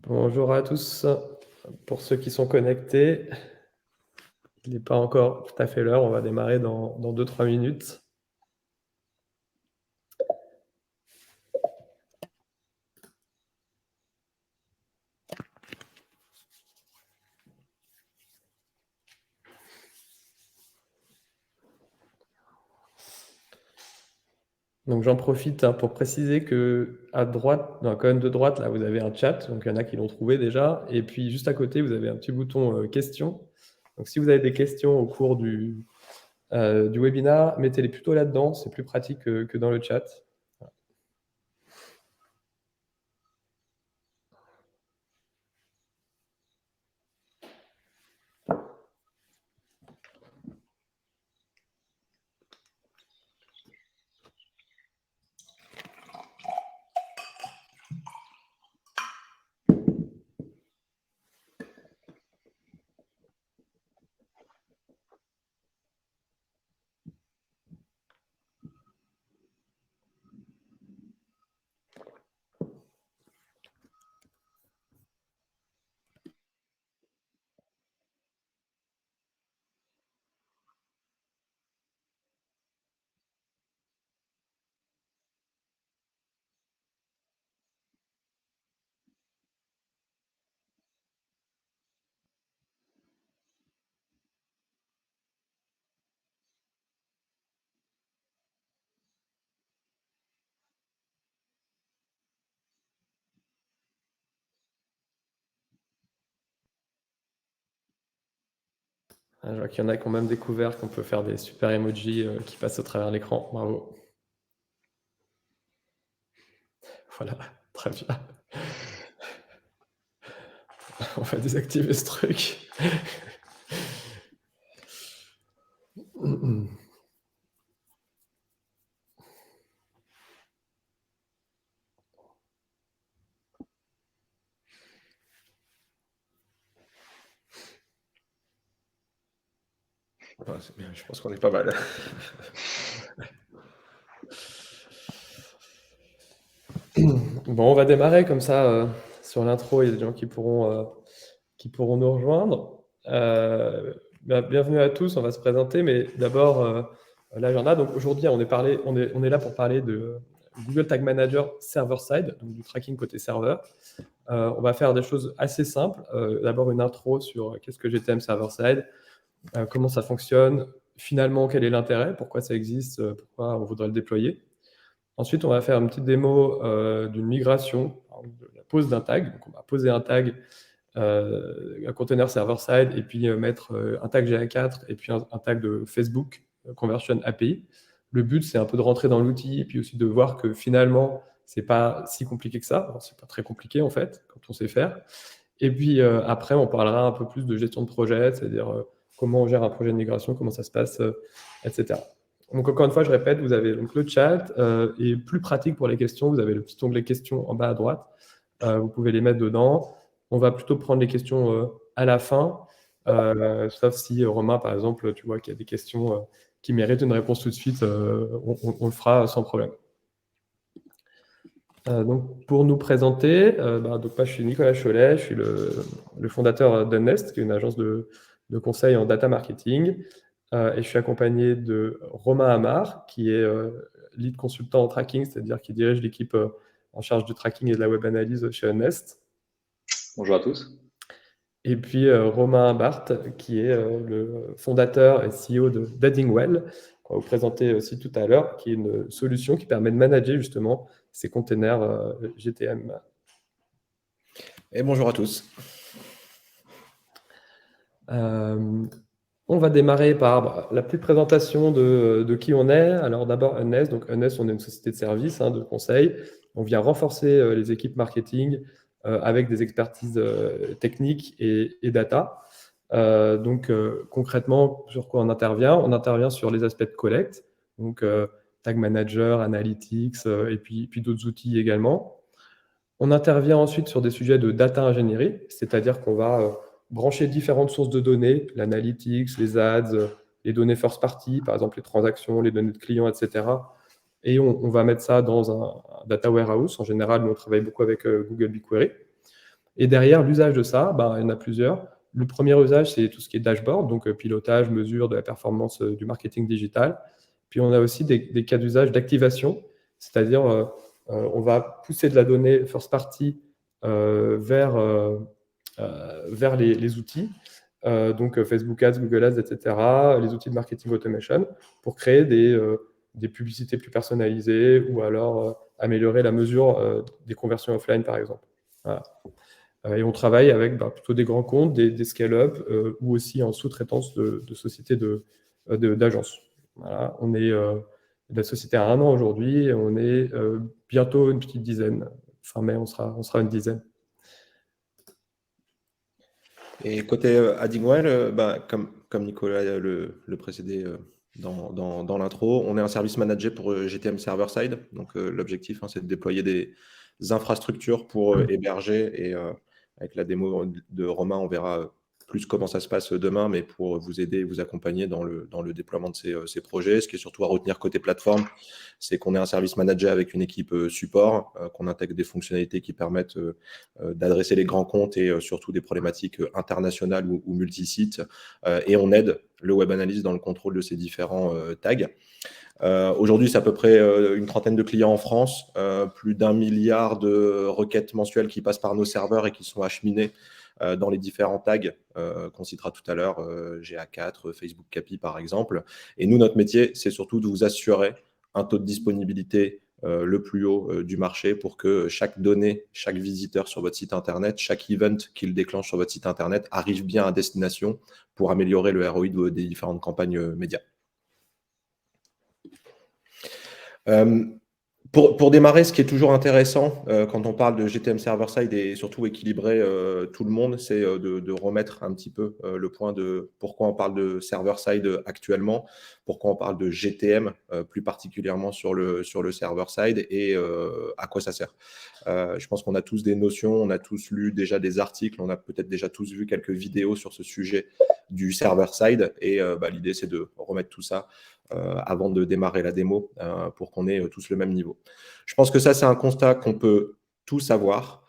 Bonjour à tous. Pour ceux qui sont connectés, il n'est pas encore tout à fait l'heure, on va démarrer dans 2-3 minutes. Donc j'en profite pour préciser qu'à droite, dans la colonne de droite, là, vous avez un chat, donc il y en a qui l'ont trouvé déjà. Et puis juste à côté, vous avez un petit bouton questions. Donc si vous avez des questions au cours du webinaire, mettez-les plutôt là-dedans, c'est plus pratique que dans le chat. Je vois qu'il y en a qui ont même découvert qu'on peut faire des super emojis qui passent au travers l'écran. Bravo. Voilà, très bien. On va désactiver ce truc. Ouais, c'est bien, je pense qu'on est pas mal. Bon, on va démarrer comme ça sur l'intro, il y a des gens qui pourront nous rejoindre. Bienvenue à tous, on va se présenter, mais d'abord l'agenda. Donc aujourd'hui, on est là pour parler de Google Tag Manager server-side, donc du tracking côté serveur. On va faire des choses assez simples. D'abord une intro sur qu'est-ce que GTM server-side, comment ça fonctionne, finalement quel est l'intérêt, pourquoi ça existe, pourquoi on voudrait le déployer. Ensuite, on va faire une petite démo d'une migration, de la pose d'un tag. Donc, on va poser un tag, un container server-side, et puis mettre un tag GA4 et puis un tag de Facebook Conversion API. Le but, c'est un peu de rentrer dans l'outil et puis aussi de voir que finalement, c'est pas si compliqué que ça. Alors, c'est pas très compliqué en fait, quand on sait faire. Et puis après, on parlera un peu plus de gestion de projet, c'est-à-dire comment on gère un projet de migration, comment ça se passe, etc. Donc encore une fois, je répète, vous avez donc le chat et plus pratique pour les questions, vous avez le petit onglet questions en bas à droite. Vous pouvez les mettre dedans. On va plutôt prendre les questions à la fin, sauf si Romain, par exemple, tu vois qu'il y a des questions qui méritent une réponse tout de suite, on le fera sans problème. Donc pour nous présenter, donc moi je suis Nicolas Cholet, je suis le fondateur d'Unnest, qui est une agence de conseil en data marketing, et je suis accompagné de Romain Amar, qui est lead consultant en tracking, c'est-à-dire qui dirige l'équipe en charge du tracking et de la web analyse chez Unnest. Bonjour à tous. Et puis Romain Barthes, qui est le fondateur et CEO d'Addingwell, qu'on va vous présenter aussi tout à l'heure, qui est une solution qui permet de manager justement ces containers GTM. Et bonjour à tous. On va démarrer par la petite présentation de qui on est. Alors d'abord Unnest. Donc Unnest, on est une société de services, de conseil. On vient renforcer les équipes marketing avec des expertises techniques et data. Donc concrètement, sur quoi on intervient? On intervient sur les aspects de collecte, donc Tag Manager, Analytics et puis d'autres outils également. On intervient ensuite sur des sujets de data ingénierie, c'est-à-dire qu'on va brancher différentes sources de données, l'analytics, les ads, les données first party, par exemple les transactions, les données de clients, etc. Et on va mettre ça dans un data warehouse. En général, nous, on travaille beaucoup avec Google BigQuery. Et derrière, l'usage de ça, il y en a plusieurs. Le premier usage, c'est tout ce qui est dashboard, donc pilotage, mesure de la performance du marketing digital. Puis on a aussi des cas d'usage d'activation, c'est-à-dire on va pousser de la donnée first party vers les outils, donc Facebook Ads, Google Ads, etc., les outils de marketing automation, pour créer des publicités plus personnalisées ou alors améliorer la mesure des conversions offline, par exemple. Voilà. Et on travaille avec plutôt des grands comptes, des scale-up ou aussi en sous-traitance de sociétés d'agences. Voilà. On est la société a 1 an aujourd'hui et on est bientôt une petite dizaine. Fin mai, on sera une dizaine. Et côté Addingwell, comme Nicolas le précédait dans l'intro, on est un service managé pour GTM Server-Side. Donc l'objectif, c'est de déployer des infrastructures pour héberger. Et avec la démo de Romain, on verra plus comment ça se passe demain, mais pour vous aider, vous accompagner dans le déploiement de ces projets. Ce qui est surtout à retenir côté plateforme, c'est qu'on est un service manager avec une équipe support, qu'on intègre des fonctionnalités qui permettent d'adresser les grands comptes et surtout des problématiques internationales ou multi-sites. Et on aide le web analyst dans le contrôle de ces différents tags. Aujourd'hui, c'est à peu près une trentaine de clients en France, plus d'1 milliard de requêtes mensuelles qui passent par nos serveurs et qui sont acheminées dans les différents tags qu'on citera tout à l'heure, GA4, Facebook Capi par exemple. Et nous, notre métier, c'est surtout de vous assurer un taux de disponibilité le plus haut du marché pour que chaque donnée, chaque visiteur sur votre site internet, chaque event qu'il déclenche sur votre site internet arrive bien à destination pour améliorer le ROI des différentes campagnes médias. Pour démarrer, ce qui est toujours intéressant quand on parle de GTM Server-Side et surtout équilibrer tout le monde, c'est de remettre un petit peu le point de pourquoi on parle de Server-Side actuellement, pourquoi on parle de GTM plus particulièrement sur le Server-Side et à quoi ça sert. Je pense qu'on a tous des notions, on a tous lu déjà des articles, on a peut-être déjà tous vu quelques vidéos sur ce sujet du Server-Side et l'idée, c'est de remettre tout ça avant de démarrer la démo pour qu'on ait tous le même niveau. Je pense que ça, c'est un constat qu'on peut tous avoir.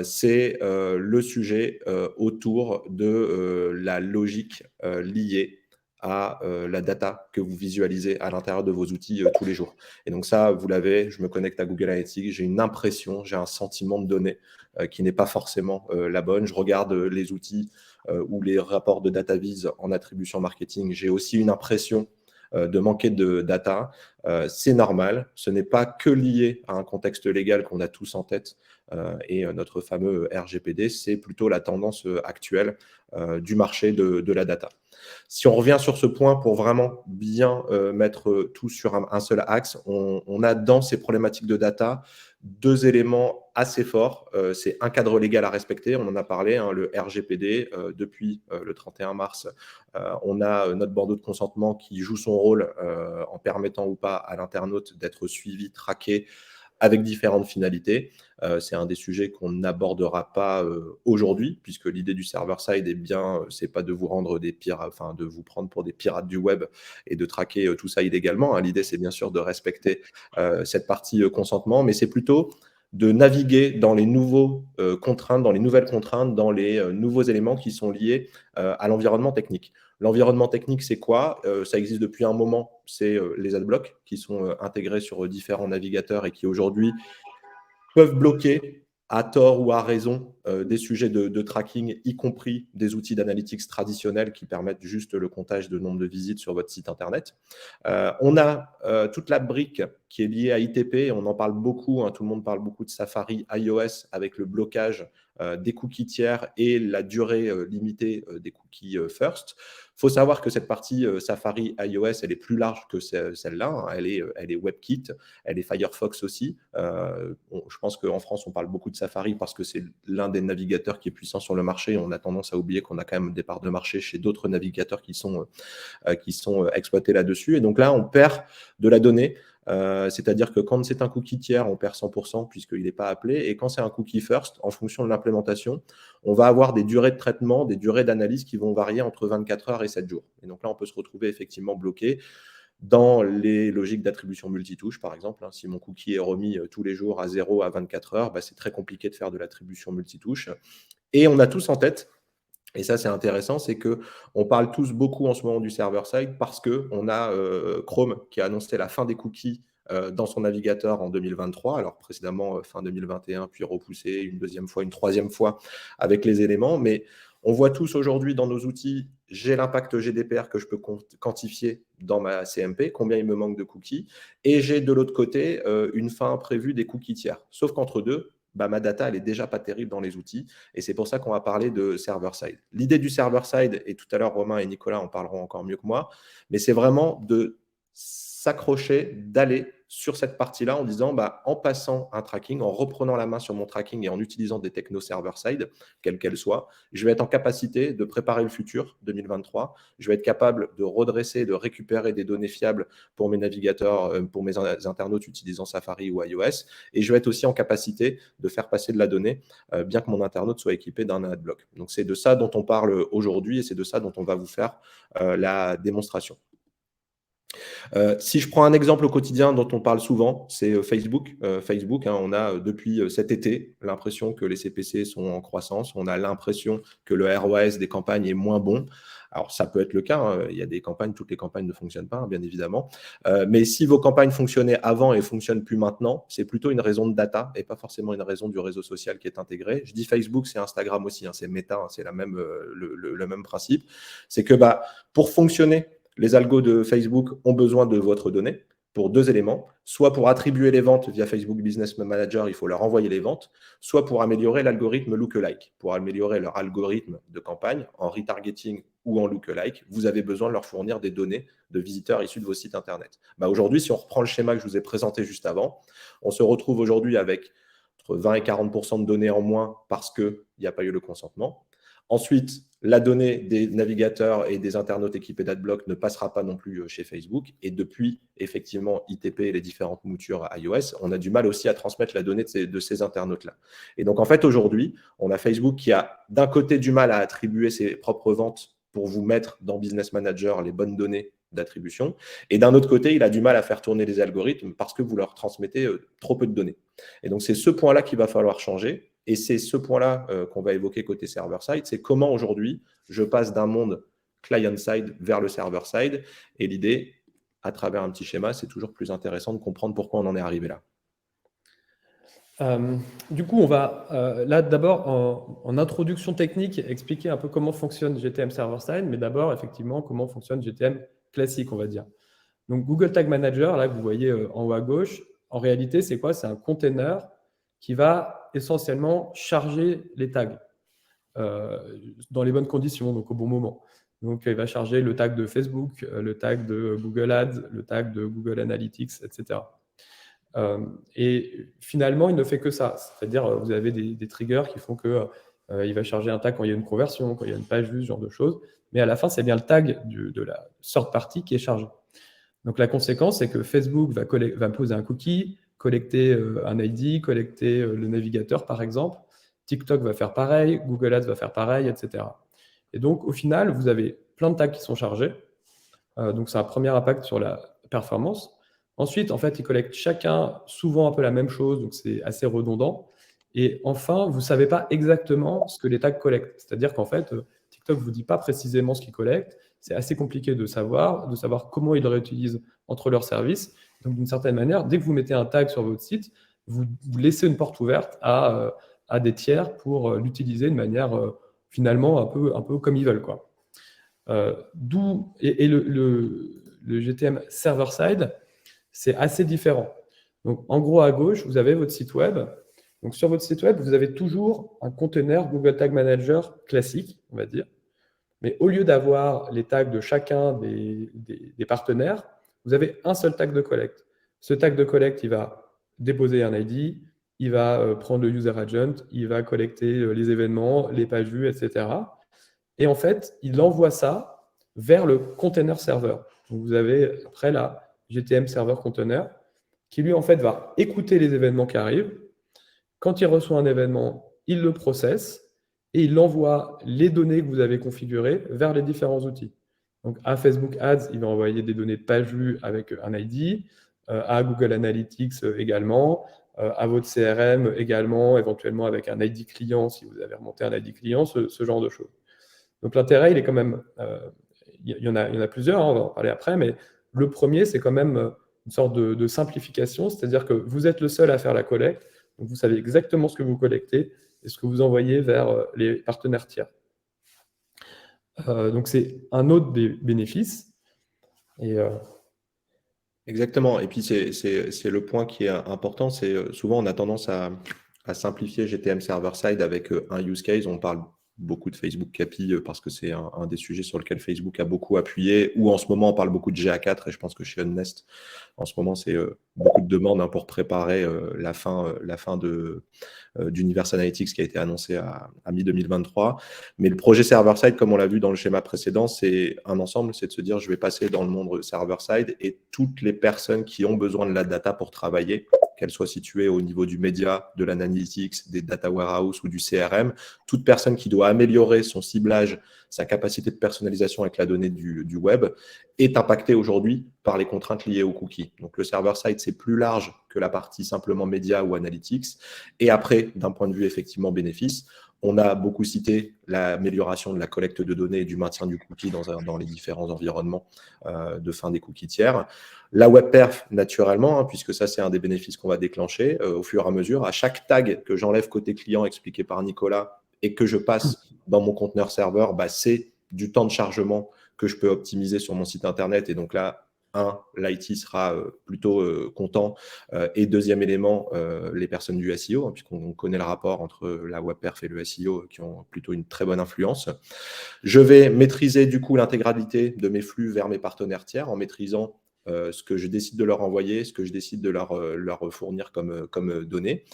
C'est le sujet autour de la logique liée à la data que vous visualisez à l'intérieur de vos outils tous les jours. Et donc ça, vous l'avez, je me connecte à Google Analytics, j'ai une impression, j'ai un sentiment de données qui n'est pas forcément la bonne. Je regarde les outils ou les rapports de DataVis en attribution marketing, j'ai aussi une impression de manquer de data. C'est normal, ce n'est pas que lié à un contexte légal qu'on a tous en tête et notre fameux RGPD, c'est plutôt la tendance actuelle du marché de la data. Si on revient sur ce point pour vraiment bien mettre tout sur un seul axe, on a dans ces problématiques de data 2 éléments assez forts. C'est un cadre légal à respecter, on en a parlé, le RGPD. Depuis le 31 mars, on a notre bandeau de consentement qui joue son rôle en permettant ou pas à l'internaute d'être suivi, traqué, avec différentes finalités. C'est un des sujets qu'on n'abordera pas aujourd'hui, puisque l'idée du server-side est bien, c'est pas de vous rendre des pirates, enfin de vous prendre pour des pirates du web et de traquer tout ça illégalement. L'idée, c'est bien sûr de respecter cette partie consentement, mais c'est plutôt de naviguer dans les nouveaux contraintes, dans les nouvelles contraintes, dans les nouveaux éléments qui sont liés à l'environnement technique. L'environnement technique, c'est quoi? Ça existe depuis un moment, c'est les adblocks qui sont intégrés sur différents navigateurs et qui aujourd'hui peuvent bloquer à tort ou à raison des sujets de tracking, y compris des outils d'analytics traditionnels qui permettent juste le comptage de nombre de visites sur votre site internet. On a toute la brique qui est liée à ITP, on en parle beaucoup, tout le monde parle beaucoup de Safari iOS avec le blocage des cookies tiers et la durée limitée des cookies first. Il faut savoir que cette partie Safari iOS, elle est plus large que celle-là, elle est WebKit, elle est Firefox aussi. Je pense qu'en France, on parle beaucoup de Safari parce que c'est l'un des navigateurs qui est puissant sur le marché. On a tendance à oublier qu'on a quand même des parts de marché chez d'autres navigateurs qui sont exploités là-dessus. Et donc là, on perd de la donnée. C'est-à-dire que quand c'est un cookie tiers, on perd 100% puisqu'il n'est pas appelé. Et quand c'est un cookie first, en fonction de l'implémentation, on va avoir des durées de traitement, des durées d'analyse qui vont varier entre 24 heures et 7 jours. Et donc là, on peut se retrouver effectivement bloqué. dans les logiques d'attribution multitouche, par exemple. Si mon cookie est remis tous les jours à 0 à 24 heures, c'est très compliqué de faire de l'attribution multitouche. Et on a tous en tête, et ça c'est intéressant, c'est qu'on parle tous beaucoup en ce moment du server-side parce qu'on a Chrome qui a annoncé la fin des cookies dans son navigateur en 2023, alors précédemment fin 2021, puis repoussé une deuxième fois, une troisième fois avec les éléments. Mais on voit tous aujourd'hui dans nos outils, j'ai l'impact GDPR que je peux quantifier dans ma CMP, combien il me manque de cookies, et j'ai de l'autre côté une fin prévue des cookies tiers. Sauf qu'entre deux, ma data, elle n'est déjà pas terrible dans les outils, et c'est pour ça qu'on va parler de server-side. L'idée du server-side, et tout à l'heure Romain et Nicolas en parleront encore mieux que moi, mais c'est vraiment de s'accrocher, d'aller sur cette partie-là en disant, en passant un tracking, en reprenant la main sur mon tracking et en utilisant des technos server-side, quelles qu'elles soient, je vais être en capacité de préparer le futur 2023. Je vais être capable de redresser, de récupérer des données fiables pour mes navigateurs, pour mes internautes utilisant Safari ou iOS. Et je vais être aussi en capacité de faire passer de la donnée, bien que mon internaute soit équipé d'un adblock. Donc, c'est de ça dont on parle aujourd'hui et c'est de ça dont on va vous faire la démonstration. Si je prends un exemple au quotidien dont on parle souvent, c'est Facebook. Facebook, on a depuis cet été l'impression que les CPC sont en croissance. On a l'impression que le ROAS des campagnes est moins bon. Alors, ça peut être le cas. Il y a des campagnes, toutes les campagnes ne fonctionnent pas, bien évidemment. Mais si vos campagnes fonctionnaient avant et ne fonctionnent plus maintenant, c'est plutôt une raison de data et pas forcément une raison du réseau social qui est intégré. Je dis Facebook, c'est Instagram aussi, c'est Meta, c'est le même principe. C'est que pour fonctionner, les algos de Facebook ont besoin de votre donnée pour deux éléments, soit pour attribuer les ventes via Facebook Business Manager, il faut leur envoyer les ventes, soit pour améliorer l'algorithme lookalike, pour améliorer leur algorithme de campagne en retargeting ou en lookalike, vous avez besoin de leur fournir des données de visiteurs issus de vos sites internet. Aujourd'hui, si on reprend le schéma que je vous ai présenté juste avant, on se retrouve aujourd'hui avec entre 20 et 40% de données en moins parce qu'il n'y a pas eu le consentement. Ensuite, la donnée des navigateurs et des internautes équipés d'adblock ne passera pas non plus chez Facebook. Et depuis, effectivement, ITP et les différentes moutures iOS, on a du mal aussi à transmettre la donnée de ces internautes-là. Et donc, en fait, aujourd'hui, on a Facebook qui a d'un côté du mal à attribuer ses propres ventes pour vous mettre dans Business Manager les bonnes données d'attribution. Et d'un autre côté, il a du mal à faire tourner les algorithmes parce que vous leur transmettez trop peu de données. Et donc, c'est ce point-là qu'il va falloir changer. Et c'est ce point-là qu'on va évoquer côté server-side, c'est comment aujourd'hui je passe d'un monde client-side vers le server-side. Et l'idée, à travers un petit schéma, c'est toujours plus intéressant de comprendre pourquoi on en est arrivé là. Du coup, on va là d'abord en introduction technique expliquer un peu comment fonctionne GTM server-side, mais d'abord effectivement comment fonctionne GTM classique, on va dire. Donc Google Tag Manager, là que vous voyez en haut à gauche, en réalité c'est quoi? C'est un container qui va essentiellement charger les tags dans les bonnes conditions, donc au bon moment. Donc il va charger le tag de Facebook, le tag de Google Ads, le tag de Google Analytics, etc. Et finalement, il ne fait que ça. C'est-à-dire, vous avez des triggers qui font que il va charger un tag quand il y a une conversion, quand il y a une page vue, ce genre de choses. Mais à la fin, c'est bien le tag de la third party qui est chargé. Donc la conséquence, c'est que Facebook va poser un cookie, collecter un ID, collecter le navigateur, par exemple. TikTok va faire pareil, Google Ads va faire pareil, etc. Et donc, au final, vous avez plein de tags qui sont chargés. Donc, c'est un premier impact sur la performance. Ensuite, en fait, ils collectent chacun souvent un peu la même chose, donc c'est assez redondant. Et enfin, vous ne savez pas exactement ce que les tags collectent. C'est-à-dire qu'en fait, TikTok ne vous dit pas précisément ce qu'ils collectent. C'est assez compliqué de savoir comment ils le réutilisent entre leurs services. Donc, d'une certaine manière, dès que vous mettez un tag sur votre site, vous laissez une porte ouverte à des tiers pour l'utiliser de manière finalement un peu comme ils veulent, quoi. Le GTM server-side, c'est assez différent. Donc, en gros, à gauche, vous avez votre site web. Donc, sur votre site web, vous avez toujours un conteneur Google Tag Manager classique, on va dire. Mais au lieu d'avoir les tags de chacun des partenaires, vous avez un seul tag de collecte. Ce tag de collecte, il va déposer un ID, il va prendre le user agent, il va collecter les événements, les pages vues, etc. Et en fait, il envoie ça vers le container serveur. Donc, vous avez après la GTM server container qui lui en fait va écouter les événements qui arrivent. Quand il reçoit un événement, il le processe et il envoie les données que vous avez configurées vers les différents outils. Donc, à Facebook Ads, il va envoyer des données de page vue avec un ID, à Google Analytics également, à votre CRM également, éventuellement avec un ID client, si vous avez remonté un ID client, ce genre de choses. Donc, l'intérêt, il est quand même... il y en a plusieurs, hein, on va en parler après, mais le premier, c'est quand même une sorte de simplification, c'est-à-dire que vous êtes le seul à faire la collecte, donc vous savez exactement ce que vous collectez et ce que vous envoyez vers les partenaires tiers. Donc c'est un autre des bénéfices. Et, Exactement. Et puis, c'est le point qui est important. C'est souvent, on a tendance à simplifier GTM server-side avec un use case. On parle beaucoup de Facebook API parce que c'est un des sujets sur lequel Facebook a beaucoup appuyé. Ou en ce moment, on parle beaucoup de GA4 et je pense que chez Unnest, en ce moment, c'est beaucoup de demandes pour préparer la fin d'Universe Analytics qui a été annoncé à mi-2023. Mais le projet server-side, comme on l'a vu dans le schéma précédent, c'est un ensemble, c'est de se dire je vais passer dans le monde server-side et toutes les personnes qui ont besoin de la data pour travailler, qu'elles soient situées au niveau du média, de l'analytics, des data warehouse ou du CRM, toute personne qui doit améliorer son ciblage, sa capacité de personnalisation avec la donnée du web, est impactée aujourd'hui par les contraintes liées aux cookies. Donc le server-side, c'est plus large que la partie simplement média ou analytics. Et après, d'un point de vue effectivement bénéfice, on a beaucoup cité l'amélioration de la collecte de données et du maintien du cookie dans les différents environnements de fin des cookies tiers. La web perf, naturellement, puisque ça, c'est un des bénéfices qu'on va déclencher au fur et à mesure. À chaque tag que j'enlève côté client expliqué par Nicolas et que je passe dans mon conteneur serveur, c'est du temps de chargement que je peux optimiser sur mon site internet. Et donc là, l'IT sera plutôt content. Et deuxième élément, les personnes du SEO, puisqu'on connaît le rapport entre la web perf et le SEO qui ont plutôt une très bonne influence. Je vais maîtriser du coup l'intégralité de mes flux vers mes partenaires tiers en maîtrisant ce que je décide de leur envoyer, ce que je décide de leur fournir comme données.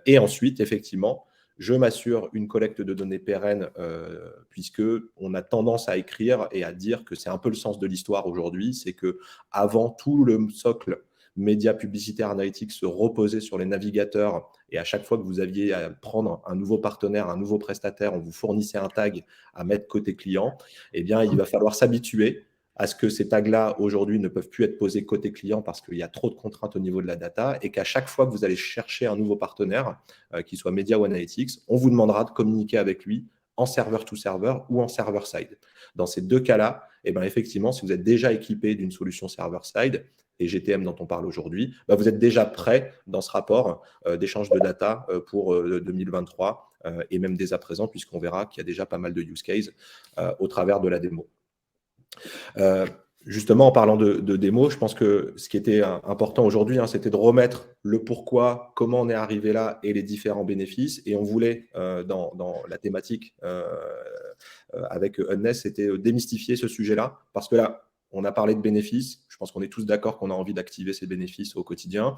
Et ensuite, effectivement, je m'assure une collecte de données pérenne puisqu'on a tendance à écrire et à dire que c'est un peu le sens de l'histoire aujourd'hui, c'est qu'avant tout le socle médias publicitaires analytiques se reposer sur les navigateurs et à chaque fois que vous aviez à prendre un nouveau partenaire, un nouveau prestataire, on vous fournissait un tag à mettre côté client, eh bien, il va falloir s'habituer à ce que ces tags-là, aujourd'hui, ne peuvent plus être posés côté client parce qu'il y a trop de contraintes au niveau de la data et qu'à chaque fois que vous allez chercher un nouveau partenaire, qu'il soit média ou analytics, on vous demandera de communiquer avec lui en serveur-to-serveur ou en server-side. Dans ces deux cas-là, eh bien, effectivement, si vous êtes déjà équipé d'une solution server-side et GTM dont on parle aujourd'hui, vous êtes déjà prêt dans ce rapport d'échange de data pour 2023 et même dès à présent, puisqu'on verra qu'il y a déjà pas mal de use cases au travers de la démo. Justement, en parlant de démo, je pense que ce qui était important aujourd'hui, c'était de remettre le pourquoi, comment on est arrivé là et les différents bénéfices. Et on voulait, dans la thématique avec Unnest, c'était démystifier ce sujet-là. Parce que là, on a parlé de bénéfices. Je pense qu'on est tous d'accord qu'on a envie d'activer ces bénéfices au quotidien.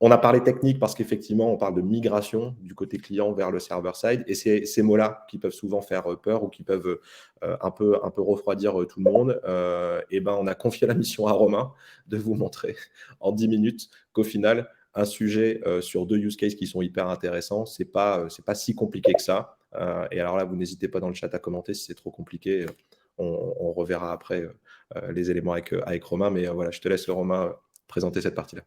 On a parlé technique parce qu'effectivement, on parle de migration du côté client vers le server-side. Et c'est ces mots-là qui peuvent souvent faire peur ou qui peuvent un peu refroidir tout le monde. On a confié la mission à Romain de vous montrer en 10 minutes qu'au final, un sujet sur 2 use cases qui sont hyper intéressants, c'est pas si compliqué que ça. Et alors là, vous n'hésitez pas dans le chat à commenter si c'est trop compliqué. On reverra après les éléments avec Romain. Mais voilà, je te laisse, Romain, présenter cette partie-là.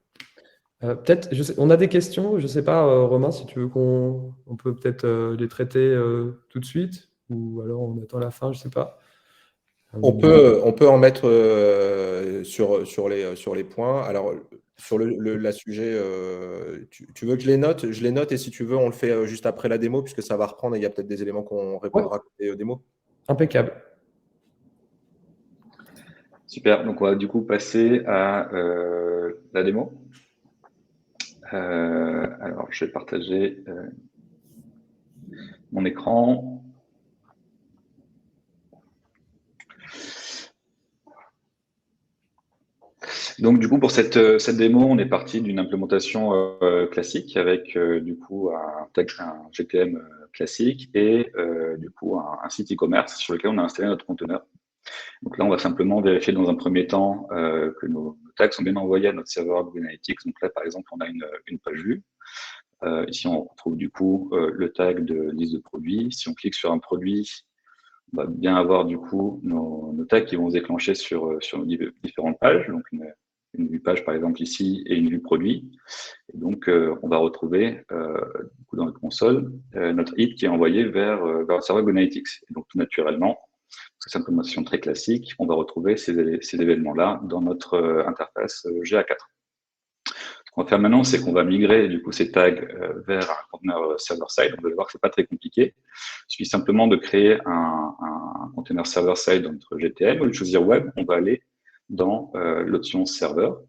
Peut-être, on a des questions, je ne sais pas, Romain, si tu veux on peut peut-être les traiter tout de suite, ou alors on attend la fin, je ne sais pas. On peut en mettre sur les points. Alors, sur la sujet, tu veux que je les note? Je les note et si tu veux, on le fait juste après la démo, puisque ça va reprendre et il y a peut-être des éléments qu'on répondra côté démo. Impeccable. Super, donc on va du coup passer à la démo. Alors, je vais partager mon écran. Donc, du coup, pour cette démo, on est parti d'une implémentation classique avec du coup un GTM classique et du coup un site e-commerce sur lequel on a installé notre conteneur. Donc là, on va simplement vérifier dans un premier temps que nos tags sont bien envoyés à notre serveur Google Analytics. Donc là, par exemple, on a une page vue. Ici, on retrouve du coup le tag de liste de produits. Si on clique sur un produit, on va bien avoir du coup nos tags qui vont se déclencher sur nos différentes pages, donc une vue page par exemple ici et une vue produit. Et donc on va retrouver du coup, dans notre console notre hit qui est envoyé vers le serveur GoAnalytics. Et donc tout naturellement, c'est une implémentation très classique, on va retrouver ces événements-là dans notre interface GA4. Ce qu'on va faire maintenant, c'est qu'on va migrer du coup ces tags vers un conteneur server-side. Vous allez voir que c'est pas très compliqué. Il suffit simplement de créer un conteneur server-side dans notre GTM. Au lieu de choisir web, on va aller dans l'option serveur.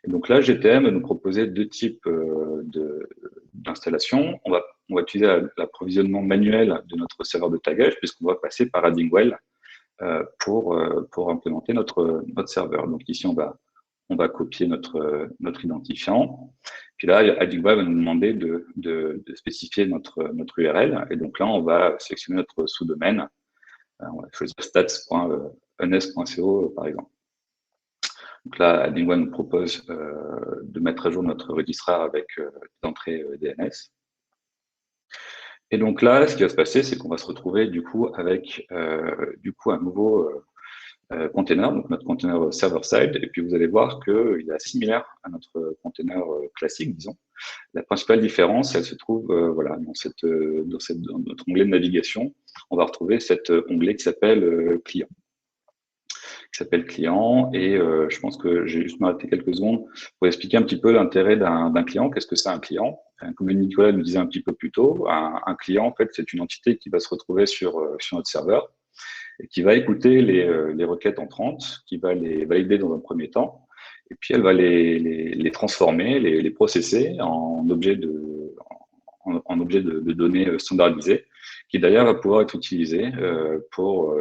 Et donc là, GTM va nous proposer deux types d'installation. On va utiliser l'approvisionnement manuel de notre serveur de tagage, puisqu'on va passer par Addingwell pour implémenter notre serveur. Donc ici, on va copier notre identifiant. Puis là, Addingwell va nous demander de spécifier notre URL. Et donc là, on va sélectionner notre sous-domaine. On va choisir stats.ens.co par exemple. Donc là, Addingwell nous propose de mettre à jour notre registrar avec l'entrée DNS. Et donc là, ce qui va se passer, c'est qu'on va se retrouver du coup avec un nouveau container, donc notre container server-side. Et puis vous allez voir qu'il est similaire à notre container classique, disons. La principale différence, elle se trouve voilà, dans notre onglet de navigation. On va retrouver cet onglet qui s'appelle client. Et je pense que j'ai juste m'arrêter quelques secondes pour expliquer un petit peu l'intérêt d'un client. Qu'est-ce que c'est un client? Comme Nicolas nous disait un petit peu plus tôt, un client, en fait, c'est une entité qui va se retrouver sur notre serveur et qui va écouter les requêtes entrantes, qui va les valider dans un premier temps, et puis elle va les transformer, les processer en objets de données standardisées, qui d'ailleurs va pouvoir être utilisé pour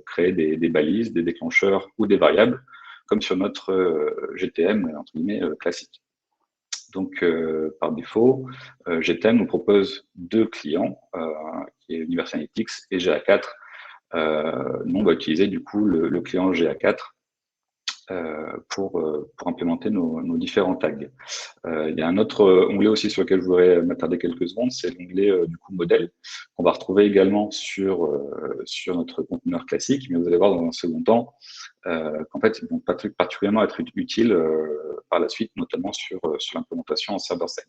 créer des balises, des déclencheurs ou des variables, comme sur notre GTM entre guillemets classique. Donc par défaut, GTM nous propose deux clients, qui est Universal Analytics et GA4. Nous, on va utiliser du coup le client GA4 pour implémenter nos différents tags. Il y a un autre onglet aussi sur lequel je voudrais m'attarder quelques secondes, c'est l'onglet du coup modèle, qu'on va retrouver également sur notre conteneur classique, mais vous allez voir dans un second temps qu'en fait, ils vont particulièrement être utiles par la suite, notamment sur l'implémentation en server-side.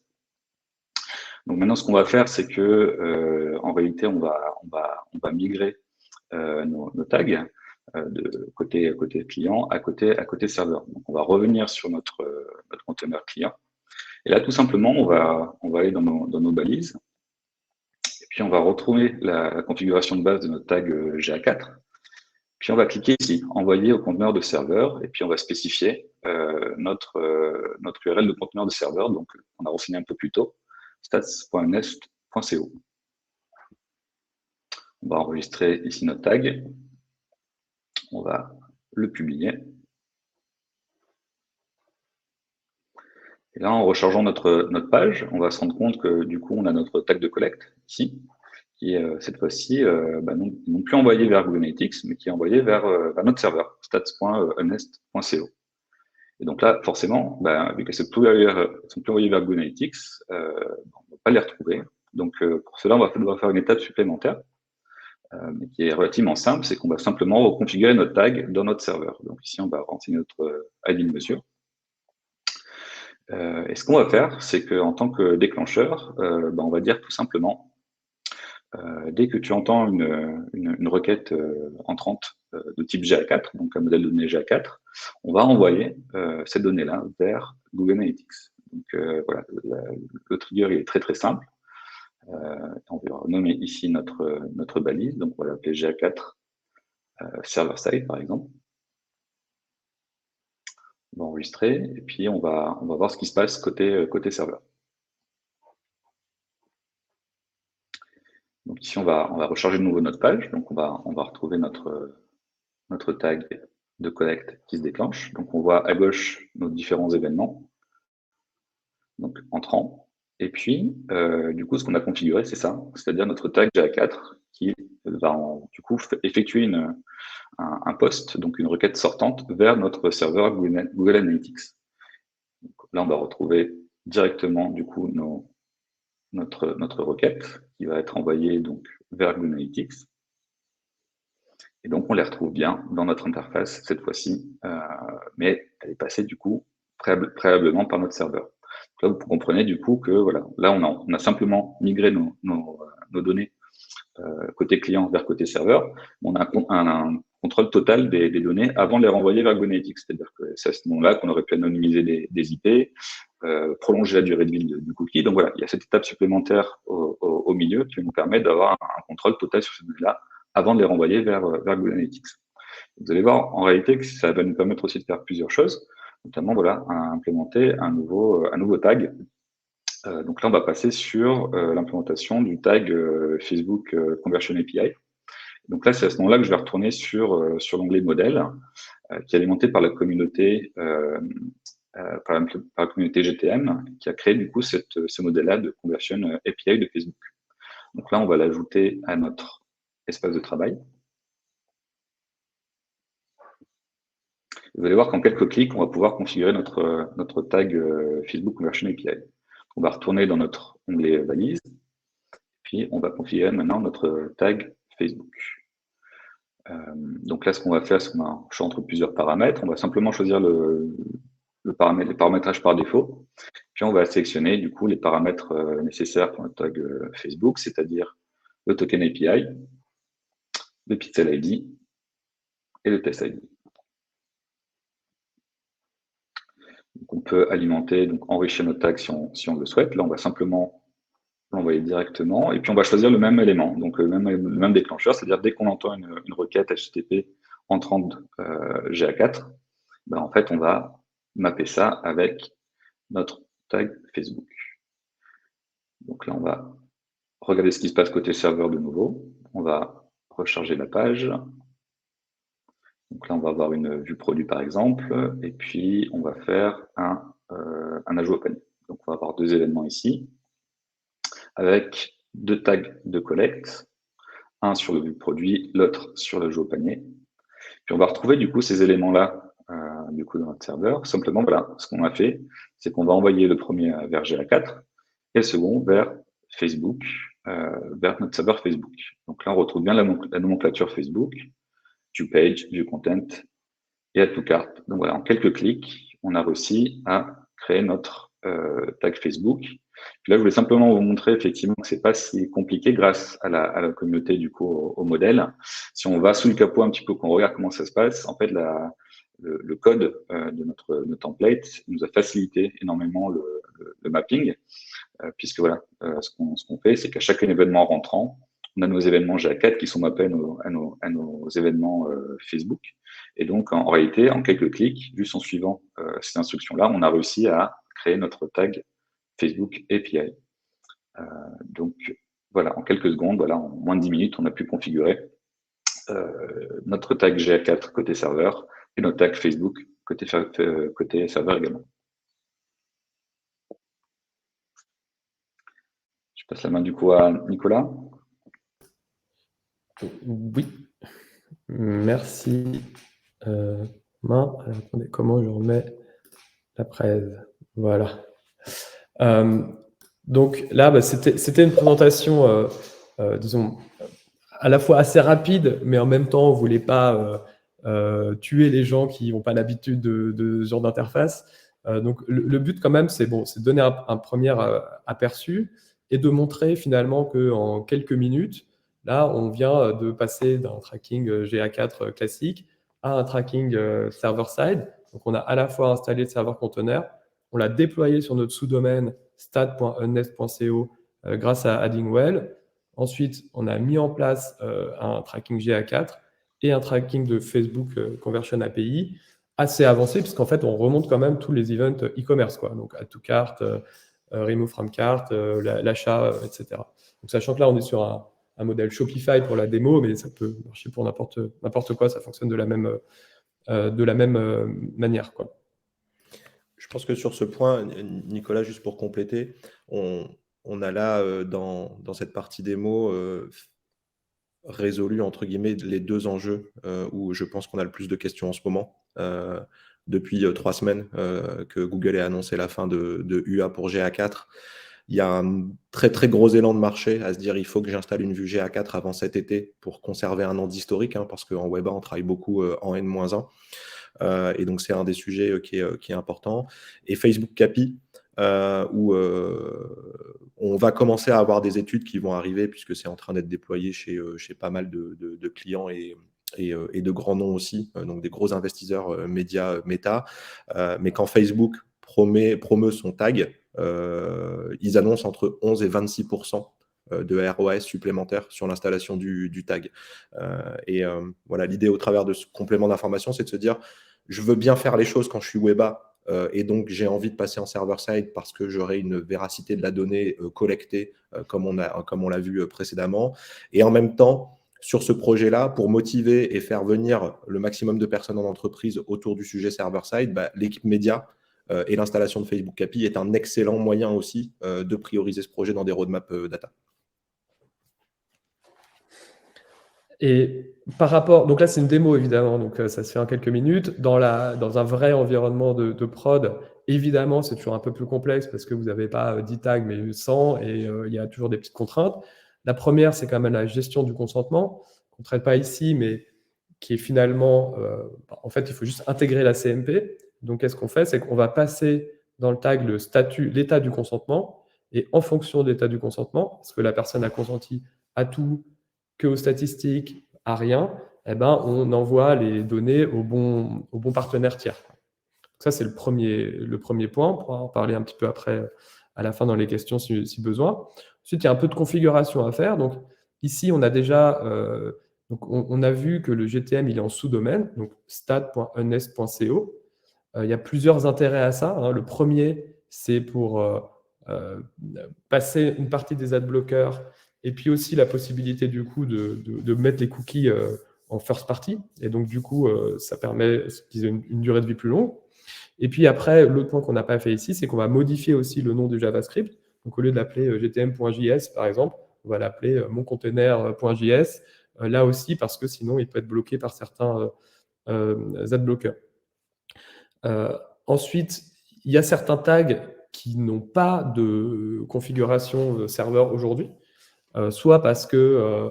Donc maintenant, ce qu'on va faire, c'est que en réalité, on va migrer nos tags de côté client à côté serveur. Donc on va revenir sur notre conteneur client. Et là, tout simplement, on va aller dans nos balises. Et puis on va retrouver la configuration de base de notre tag GA4. Puis on va cliquer ici, envoyer au conteneur de serveur, et puis on va spécifier notre URL de conteneur de serveur. Donc on a renseigné un peu plus tôt, stats.nest.co. On va enregistrer ici notre tag. On va le publier. Et là, en rechargeant notre page, on va se rendre compte que du coup, on a notre tag de collecte ici, qui est cette fois-ci non plus envoyé vers Google Analytics, mais qui est envoyé vers notre serveur, stats.honest.co. Et donc là, forcément, vu qu'elles ne sont plus envoyées vers Google Analytics, on ne va pas les retrouver. Donc pour cela, on va devoir faire une étape supplémentaire, mais qui est relativement simple, c'est qu'on va simplement reconfigurer notre tag dans notre serveur. Donc ici, on va renseigner notre ID mesure. Et ce qu'on va faire, c'est qu'en tant que déclencheur, on va dire tout simplement, dès que tu entends une requête entrante de type GA4, donc un modèle de données GA4, on va envoyer cette donnée-là vers Google Analytics. Donc voilà, le trigger il est très très simple. On va renommer ici notre balise, donc on va l'appeler GA4 server-side par exemple. On va enregistrer et puis on va voir ce qui se passe côté serveur. Donc ici on va recharger de nouveau notre page, donc on va retrouver notre tag de collecte qui se déclenche. Donc on voit à gauche nos différents événements, donc entrant. Et puis du coup ce qu'on a configuré c'est ça, c'est-à-dire notre tag GA4 qui va du coup effectuer un post, donc une requête sortante vers notre serveur Google Analytics. Donc là, on va retrouver directement du coup notre requête qui va être envoyée donc vers Google Analytics. Et donc, on les retrouve bien dans notre interface cette fois-ci, mais elle est passée du coup préalablement par notre serveur. Donc là, vous comprenez du coup que voilà, là, on a simplement migré nos données côté client vers côté serveur. On a un contrôle total des données avant de les renvoyer vers GoNetics. C'est-à-dire que c'est à ce moment-là qu'on aurait pu anonymiser des IP, prolonger la durée de vie du cookie. Donc voilà, il y a cette étape supplémentaire au milieu qui nous permet d'avoir un contrôle total sur ces données-là avant de les renvoyer vers GoNetics. Vous allez voir en réalité que ça va nous permettre aussi de faire plusieurs choses, notamment voilà, à implémenter un nouveau tag. Donc là, on va passer sur l'implémentation du tag Facebook Conversion API. Donc là, c'est à ce moment-là que je vais retourner sur l'onglet modèle, qui est alimenté par la communauté par la communauté GTM, qui a créé du coup ce modèle-là de Conversion API de Facebook. Donc là, on va l'ajouter à notre espace de travail. Vous allez voir qu'en quelques clics, on va pouvoir configurer notre tag Facebook Conversion API. On va retourner dans notre onglet valise, puis on va configurer maintenant notre tag Facebook. Donc là, ce qu'on va faire, c'est qu'on a un choix entre plusieurs paramètres. On va simplement choisir les paramétrages par défaut. Puis on va sélectionner du coup les paramètres nécessaires pour notre tag Facebook, c'est-à-dire le token API, le pixel ID et le test ID. Donc on peut alimenter, donc enrichir notre tag si on le souhaite. Là, on va simplement l'envoyer directement et puis on va choisir le même élément, donc le même déclencheur, c'est-à-dire dès qu'on entend une requête HTTP entrant GA4, ben en fait on va mapper ça avec notre tag Facebook. Donc là on va regarder ce qui se passe côté serveur de nouveau, on va recharger la page. Donc là on va avoir une vue produit par exemple, et puis on va faire un ajout au panier. Donc on va avoir deux événements ici, avec deux tags de collecte, un sur le produit, l'autre sur l'ajout au panier. Puis on va retrouver du coup ces éléments-là du coup dans notre serveur. Simplement, voilà, ce qu'on a fait, c'est qu'on va envoyer le premier vers GA4 et le second vers Facebook, vers notre serveur Facebook. Donc là, on retrouve bien la nomenclature Facebook, view page, view content et add to cart. Donc voilà, en quelques clics, on a réussi à créer notre tag Facebook. Puis là, je voulais simplement vous montrer effectivement que c'est pas si compliqué grâce à la communauté du coup au modèle. Si on va sous le capot un petit peu, qu'on regarde comment ça se passe, en fait, le code de notre template nous a facilité énormément le mapping, puisque voilà, ce qu'on fait, c'est qu'à chaque événement rentrant, on a nos événements GA4 qui sont mappés à nos événements Facebook. Et donc, en réalité, en quelques clics, juste en suivant ces instructions-là, on a réussi à créer notre tag Facebook API. Donc, voilà, en quelques secondes, voilà, en moins de 10 minutes, on a pu configurer notre tag GA4 côté serveur et notre tag Facebook côté serveur également. Je passe la main du coup à Nicolas. Oui, merci. Attendez, comment je remets la presse? Voilà. Donc là, bah, c'était une présentation, disons, à la fois assez rapide, mais en même temps, on ne voulait pas tuer les gens qui n'ont pas l'habitude de ce genre d'interface. Donc le but quand même, c'est de donner un premier aperçu et de montrer finalement qu'en quelques minutes, là, on vient de passer d'un tracking GA4 classique à un tracking server-side. Donc on a à la fois installé le serveur conteneur, on l'a déployé sur notre sous-domaine stat.unnest.co grâce à Addingwell. Ensuite, on a mis en place un tracking GA4 et un tracking de Facebook Conversion API assez avancé, puisqu'en fait, on remonte quand même tous les events e-commerce, quoi. Donc, add to cart, remove from cart, l'achat, etc. Donc, sachant que là, on est sur un modèle Shopify pour la démo, mais ça peut marcher pour n'importe quoi, ça fonctionne de la même manière, quoi. Je pense que sur ce point, Nicolas, juste pour compléter, on a là, dans cette partie démo, résolu, entre guillemets, les deux enjeux où je pense qu'on a le plus de questions en ce moment. Depuis 3 semaines que Google a annoncé la fin de UA pour GA4. il y a un très très gros élan de marché à se dire il faut que j'installe une vue GA4 avant cet été pour conserver un an d'historique, hein, parce qu'en WebA on travaille beaucoup en N-1. Et donc c'est un des sujets qui est important. Et Facebook CAPI, où on va commencer à avoir des études qui vont arriver, puisque c'est en train d'être déployé chez pas mal de clients et de grands noms aussi, donc des gros investisseurs médias, Meta. Mais quand Facebook promeut son tag, ils annoncent entre 11 et 26% de ROAS supplémentaires sur l'installation du tag. Voilà, l'idée au travers de ce complément d'information, c'est de se dire, je veux bien faire les choses quand je suis WebA, et donc j'ai envie de passer en server-side parce que j'aurai une véracité de la donnée collectée, comme on l'a vu précédemment. Et en même temps, sur ce projet-là, pour motiver et faire venir le maximum de personnes en entreprise autour du sujet server-side, l'équipe média et l'installation de Facebook CAPI est un excellent moyen aussi de prioriser ce projet dans des roadmaps data. Et par rapport, donc là c'est une démo évidemment, donc ça se fait en quelques minutes. Dans un vrai environnement de prod, évidemment c'est toujours un peu plus complexe parce que vous n'avez pas 10 tags mais 100 et il y a toujours des petites contraintes. La première, c'est quand même la gestion du consentement, qu'on ne traite pas ici, mais qui est finalement, en fait il faut juste intégrer la CMP. Donc qu'est-ce qu'on fait? C'est qu'on va passer dans le tag le statut, l'état du consentement, et en fonction de l'état du consentement, est-ce que la personne a consenti à tout, que aux statistiques, à rien, eh ben, on envoie les données au bon partenaire tiers. Ça, c'est le premier point. On pourra en parler un petit peu après, à la fin dans les questions si besoin. Ensuite, il y a un peu de configuration à faire. Donc, ici, on a déjà donc on a vu que le GTM, il est en sous-domaine, donc stat.honest.co. Il y a plusieurs intérêts à ça, hein. Le premier, c'est pour passer une partie des adblockers et puis aussi la possibilité du coup de mettre les cookies en first party. Et donc du coup, ça permet qu'ils aient une durée de vie plus longue. Et puis après, l'autre point qu'on n'a pas fait ici, c'est qu'on va modifier aussi le nom du JavaScript. Donc au lieu de l'appeler gtm.js par exemple, on va l'appeler moncontainer.js. Là aussi, parce que sinon, il peut être bloqué par certains adblockers. Ensuite, il y a certains tags qui n'ont pas de configuration serveur aujourd'hui, soit parce que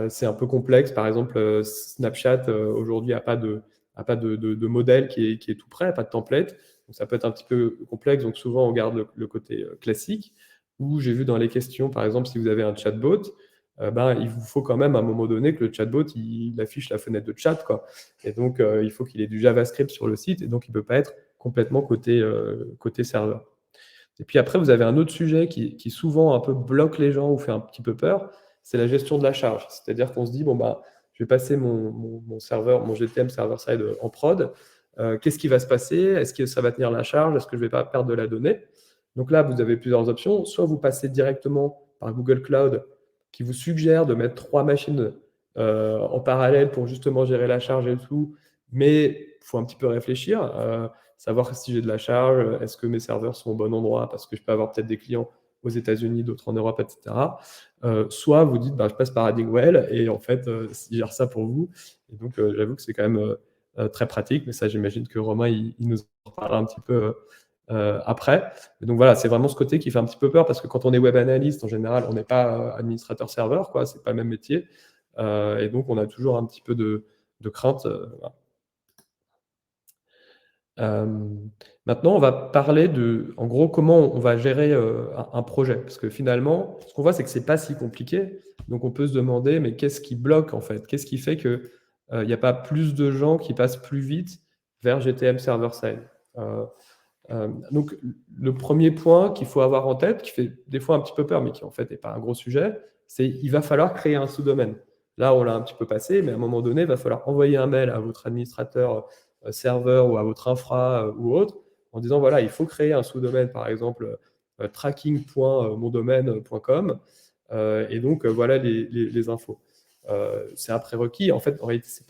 c'est un peu complexe. Par exemple, Snapchat aujourd'hui n'a pas de modèle qui est tout prêt, pas de template. Donc ça peut être un petit peu complexe, donc souvent on garde le côté classique. Ou j'ai vu dans les questions, par exemple, si vous avez un chatbot, il vous faut quand même à un moment donné que le chatbot il affiche la fenêtre de chat, quoi. Et donc il faut qu'il ait du JavaScript sur le site, et donc il ne peut pas être complètement côté serveur. Et puis après, vous avez un autre sujet qui souvent un peu bloque les gens ou fait un petit peu peur, c'est la gestion de la charge. C'est-à-dire qu'on se dit, je vais passer mon serveur, mon GTM server-side en prod. Qu'est-ce qui va se passer? Est-ce que ça va tenir la charge? Est-ce que je ne vais pas perdre de la donnée? Donc là, vous avez plusieurs options. Soit vous passez directement par Google Cloud, qui vous suggère de mettre 3 machines en parallèle pour justement gérer la charge et tout. Mais il faut un petit peu réfléchir, savoir si j'ai de la charge, est-ce que mes serveurs sont au bon endroit, parce que je peux avoir peut-être des clients aux États-Unis, d'autres en Europe, etc. Soit vous dites, je passe par Addingwell, et en fait, ils gèrent ça pour vous. Et donc, j'avoue que c'est quand même très pratique, mais ça, j'imagine que Romain, il nous en parlera un petit peu après. Et donc voilà, c'est vraiment ce côté qui fait un petit peu peur, parce que quand on est web analyste, en général, on n'est pas administrateur serveur, quoi, c'est pas le même métier. Et donc, on a toujours un petit peu de crainte. Voilà. Maintenant, on va parler en gros, comment on va gérer un projet. Parce que finalement, ce qu'on voit, c'est que c'est pas si compliqué. Donc, on peut se demander, mais qu'est-ce qui bloque, en fait? Qu'est-ce qui fait qu'il n'y a pas plus de gens qui passent plus vite vers GTM server-side? Donc, le premier point qu'il faut avoir en tête, qui fait des fois un petit peu peur, mais qui en fait n'est pas un gros sujet, c'est qu'il va falloir créer un sous-domaine. Là, on l'a un petit peu passé, mais à un moment donné, il va falloir envoyer un mail à votre administrateur serveur ou à votre infra ou autre, en disant, voilà, il faut créer un sous-domaine, par exemple, tracking.mondomaine.com, et donc, voilà les infos. C'est un prérequis. En fait, en réalité, c'est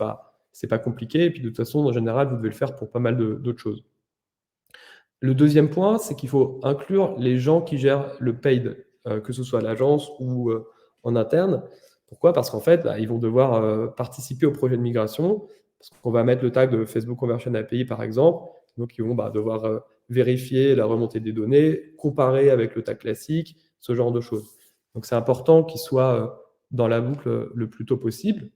pas compliqué, et puis de toute façon, en général, vous devez le faire pour pas mal d'autres choses. Le deuxième point, c'est qu'il faut inclure les gens qui gèrent le paid, que ce soit à l'agence ou en interne. Pourquoi? Parce qu'en fait, ils vont devoir participer au projet de migration, parce qu'on va mettre le tag de Facebook Conversion API, par exemple. Donc, ils vont devoir vérifier la remontée des données, comparer avec le tag classique, ce genre de choses. Donc, c'est important qu'ils soient dans la boucle le plus tôt possible.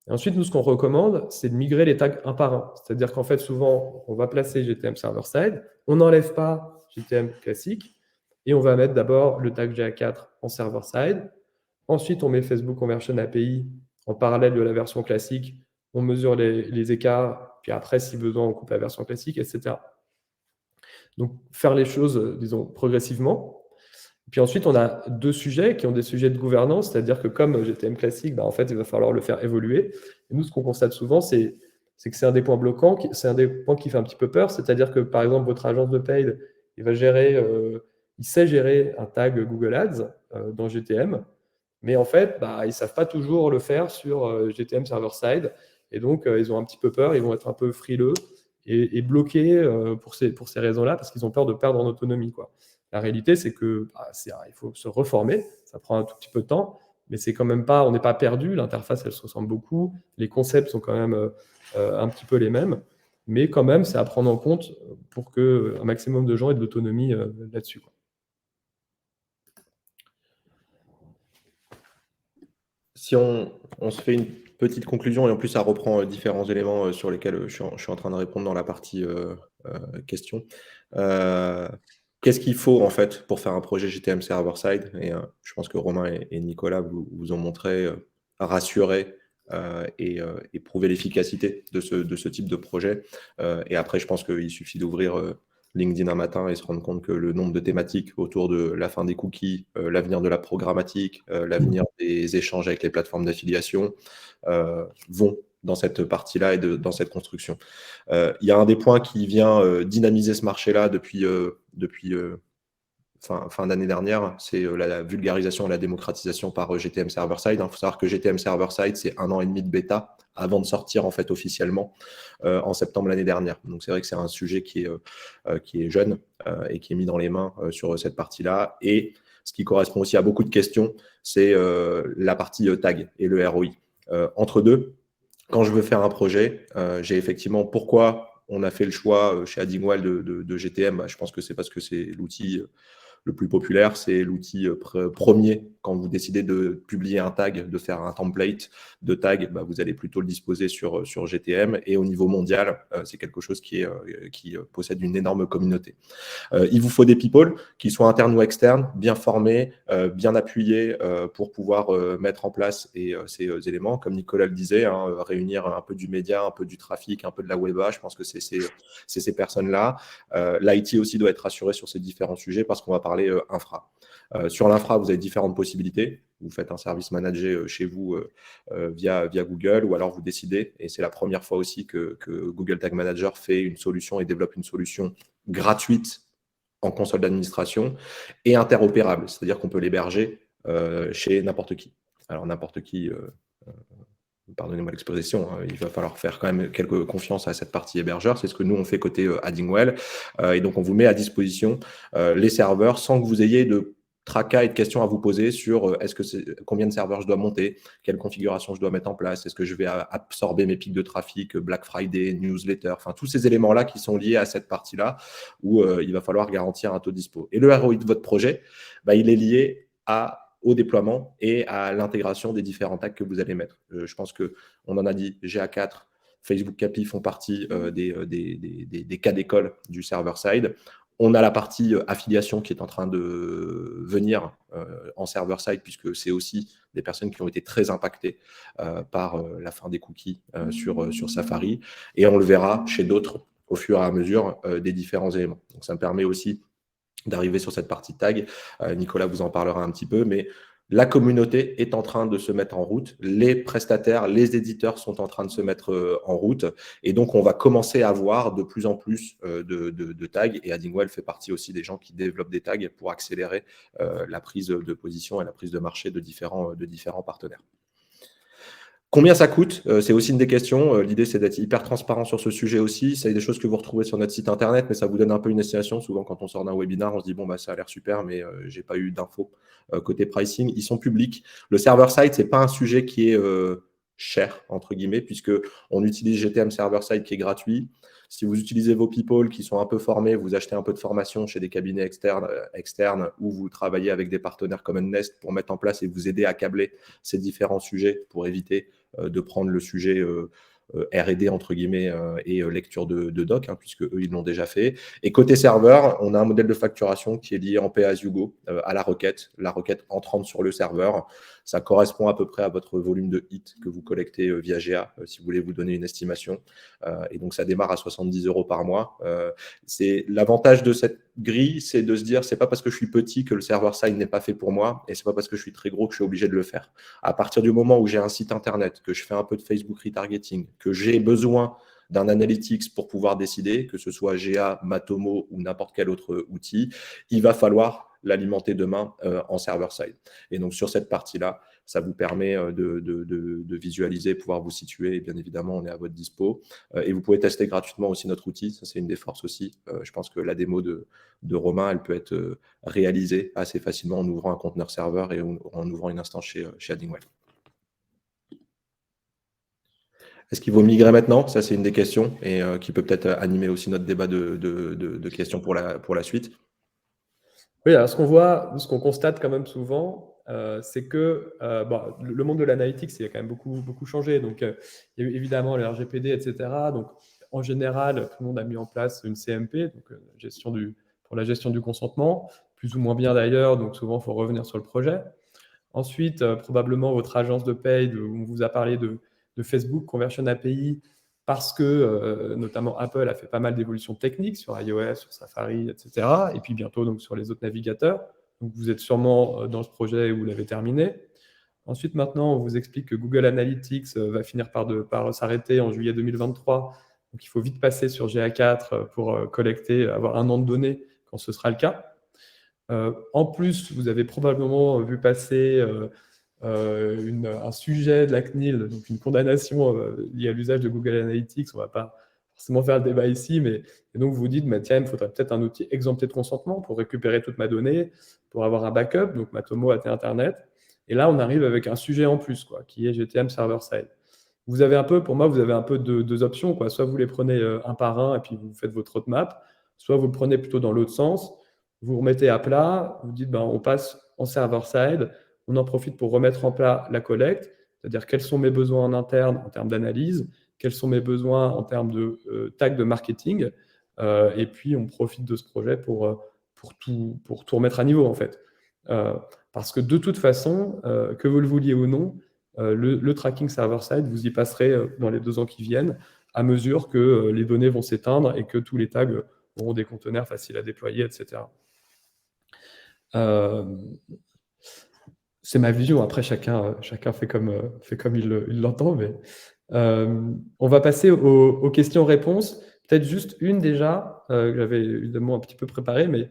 Et ensuite, nous, ce qu'on recommande, c'est de migrer les tags un par un. C'est-à-dire qu'en fait, souvent, on va placer GTM server-side, on n'enlève pas GTM classique, et on va mettre d'abord le tag GA4 en server-side. Ensuite, on met Facebook Conversion API en parallèle de la version classique. On mesure les écarts, puis après, si besoin, on coupe la version classique, etc. Donc, faire les choses, disons, progressivement. Puis ensuite, on a deux sujets qui ont des sujets de gouvernance, c'est-à-dire que comme GTM classique, en fait, il va falloir le faire évoluer. Et nous, ce qu'on constate souvent, c'est que c'est un des points bloquants, c'est un des points qui fait un petit peu peur, c'est-à-dire que, par exemple, votre agence de paid, il sait gérer un tag Google Ads dans GTM, mais en fait, ils ne savent pas toujours le faire sur GTM server-side, et donc ils ont un petit peu peur, ils vont être un peu frileux et bloqués pour ces raisons-là, parce qu'ils ont peur de perdre en autonomie, quoi. La réalité, c'est que il faut se reformer, ça prend un tout petit peu de temps, mais c'est quand même pas, on n'est pas perdu, l'interface, elle se ressemble beaucoup, les concepts sont quand même un petit peu les mêmes, mais quand même, c'est à prendre en compte pour qu'un maximum de gens aient de l'autonomie là-dessus, quoi. Si on se fait une petite conclusion, et en plus ça reprend différents éléments sur lesquels je suis en train de répondre dans la partie question. Qu'est-ce qu'il faut en fait pour faire un projet GTM server-side? Et je pense que Romain et Nicolas vous ont montré, rassurer et prouver l'efficacité de ce type de projet. Et après, je pense qu'il suffit d'ouvrir LinkedIn un matin et se rendre compte que le nombre de thématiques autour de la fin des cookies, l'avenir de la programmatique, l'avenir des échanges avec les plateformes d'affiliation vont dans cette partie-là et dans cette construction. Il y a un des points qui vient dynamiser ce marché-là depuis fin d'année dernière, c'est la vulgarisation et la démocratisation par GTM server-side. Il faut savoir que GTM server-side, c'est 1 an et demi de bêta avant de sortir en fait officiellement en septembre l'année dernière. Donc c'est vrai que c'est un sujet qui est jeune et qui est mis dans les mains sur cette partie-là. Et ce qui correspond aussi à beaucoup de questions, c'est la partie tag et le ROI. Entre deux, quand je veux faire un projet, j'ai effectivement pourquoi on a fait le choix chez Addingwell de GTM. Je pense que c'est parce que c'est l'outil le plus populaire, c'est l'outil premier. Quand vous décidez de publier un tag, de faire un template de tag, vous allez plutôt le disposer sur GTM. Et au niveau mondial, c'est quelque chose qui possède une énorme communauté. Il vous faut des people, qu'ils soient internes ou externes, bien formés, bien appuyés pour pouvoir mettre en place ces éléments. Comme Nicolas le disait, réunir un peu du média, un peu du trafic, un peu de la web. Je pense que c'est ces personnes-là. L'IT aussi doit être assuré sur ces différents sujets parce qu'on va parler infra. Sur l'infra, vous avez différentes possibilités. Vous faites un service managé chez vous via Google, ou alors vous décidez, et c'est la première fois aussi que Google Tag Manager fait une solution et développe une solution gratuite en console d'administration et interopérable, c'est-à-dire qu'on peut l'héberger chez n'importe qui. Alors n'importe qui, pardonnez-moi l'expression, il va falloir faire quand même quelques confiance à cette partie hébergeur. C'est ce que nous on fait côté Addingwell. Et donc on vous met à disposition les serveurs sans que vous ayez de tracas et de questions à vous poser sur combien de serveurs je dois monter, quelle configuration je dois mettre en place, est-ce que je vais absorber mes pics de trafic, Black Friday, newsletter, enfin tous ces éléments-là qui sont liés à cette partie-là où il va falloir garantir un taux de dispo. Et le ROI de votre projet, il est lié au déploiement et à l'intégration des différents tags que vous allez mettre. Je pense qu'on en a dit, GA4, Facebook API font partie des cas d'école du server-side. On a la partie affiliation qui est en train de venir en server-side, puisque c'est aussi des personnes qui ont été très impactées par la fin des cookies sur Safari. Et on le verra chez d'autres au fur et à mesure des différents éléments. Donc ça me permet aussi d'arriver sur cette partie tag. Nicolas vous en parlera un petit peu, mais la communauté est en train de se mettre en route. Les prestataires, les éditeurs sont en train de se mettre en route. Et donc, on va commencer à avoir de plus en plus de tags. Et Addingwell fait partie aussi des gens qui développent des tags pour accélérer la prise de position et la prise de marché de différents partenaires. Combien ça coûte? C'est aussi une des questions. L'idée, c'est d'être hyper transparent sur ce sujet aussi. C'est des choses que vous retrouvez sur notre site internet, mais ça vous donne un peu une estimation. Souvent, quand on sort d'un webinaire, on se dit, bon, ça a l'air super, mais je n'ai pas eu d'infos côté pricing. Ils sont publics. Le server-side, ce n'est pas un sujet qui est cher, entre guillemets, puisqu'on utilise GTM Server-Side qui est gratuit. Si vous utilisez vos people qui sont un peu formés, vous achetez un peu de formation chez des cabinets externes ou vous travaillez avec des partenaires comme Nest pour mettre en place et vous aider à câbler ces différents sujets pour éviter de prendre le sujet R&D entre guillemets et lecture de doc, puisque eux ils l'ont déjà fait. Et côté serveur, on a un modèle de facturation qui est lié en pay as you go à la requête entrante sur le serveur. Ça correspond à peu près à votre volume de hits que vous collectez via GA, si vous voulez vous donner une estimation. Et donc ça démarre à 70 € par mois. C'est l'avantage de cette grille, c'est de se dire c'est pas parce que je suis petit que le server side n'est pas fait pour moi, et c'est pas parce que je suis très gros que je suis obligé de le faire. À partir du moment où j'ai un site internet, que je fais un peu de Facebook retargeting, que j'ai besoin d'un analytics pour pouvoir décider, que ce soit GA, Matomo ou n'importe quel autre outil, il va falloir l'alimenter demain en server-side. Et donc, sur cette partie-là, ça vous permet de visualiser, pouvoir vous situer. Et bien évidemment, on est à votre dispo. Et vous pouvez tester gratuitement aussi notre outil. Ça, c'est une des forces aussi. Je pense que la démo de Romain, elle peut être réalisée assez facilement en ouvrant un conteneur serveur et en ouvrant une instance chez Addingwell. Est-ce qu'il vaut migrer maintenant? Ça, c'est une des questions et qui peut peut-être animer aussi notre débat de questions pour la suite. Oui, alors ce qu'on constate quand même souvent, c'est que le monde de l'analytics, il a quand même beaucoup changé. Donc, il y a eu évidemment le RGPD, etc. Donc, en général, tout le monde a mis en place une CMP, donc pour la gestion du consentement, plus ou moins bien d'ailleurs. Donc, souvent, il faut revenir sur le projet. Ensuite, probablement votre agence de paye, on vous a parlé de Facebook Conversion API, parce que notamment Apple a fait pas mal d'évolutions techniques sur iOS, sur Safari, etc. Et puis bientôt donc, sur les autres navigateurs. Donc vous êtes sûrement dans ce projet où vous l'avez terminé. Ensuite, maintenant, on vous explique que Google Analytics va finir par s'arrêter en juillet 2023. Donc il faut vite passer sur GA4 pour avoir un an de données quand ce sera le cas. En plus, vous avez probablement vu passer un sujet de la CNIL, donc une condamnation liée à l'usage de Google Analytics. On ne va pas forcément faire le débat ici, mais et donc vous vous dites, tiens, il me faudrait peut-être un outil exempté de consentement pour récupérer toute ma donnée, pour avoir un backup, donc Matomo, AT Internet. Et là, on arrive avec un sujet en plus, qui est GTM Server-Side. Pour moi, vous avez un peu deux options, Soit vous les prenez un par un et puis vous faites votre roadmap, soit vous le prenez plutôt dans l'autre sens, vous remettez à plat, vous dites, on passe en server-side, on en profite pour remettre en plat la collecte, c'est-à-dire quels sont mes besoins en interne en termes d'analyse, quels sont mes besoins en termes de tag de marketing, et puis on profite de ce projet pour tout remettre à niveau en fait. Parce que de toute façon, que vous le vouliez ou non, le tracking server-side, vous y passerez dans les 2 ans qui viennent, à mesure que les données vont s'éteindre et que tous les tags auront des conteneurs faciles à déployer, etc. C'est ma vision. Après, chacun fait comme il l'entend. Mais on va passer aux questions-réponses. Peut-être juste une déjà, que j'avais évidemment un petit peu préparée, mais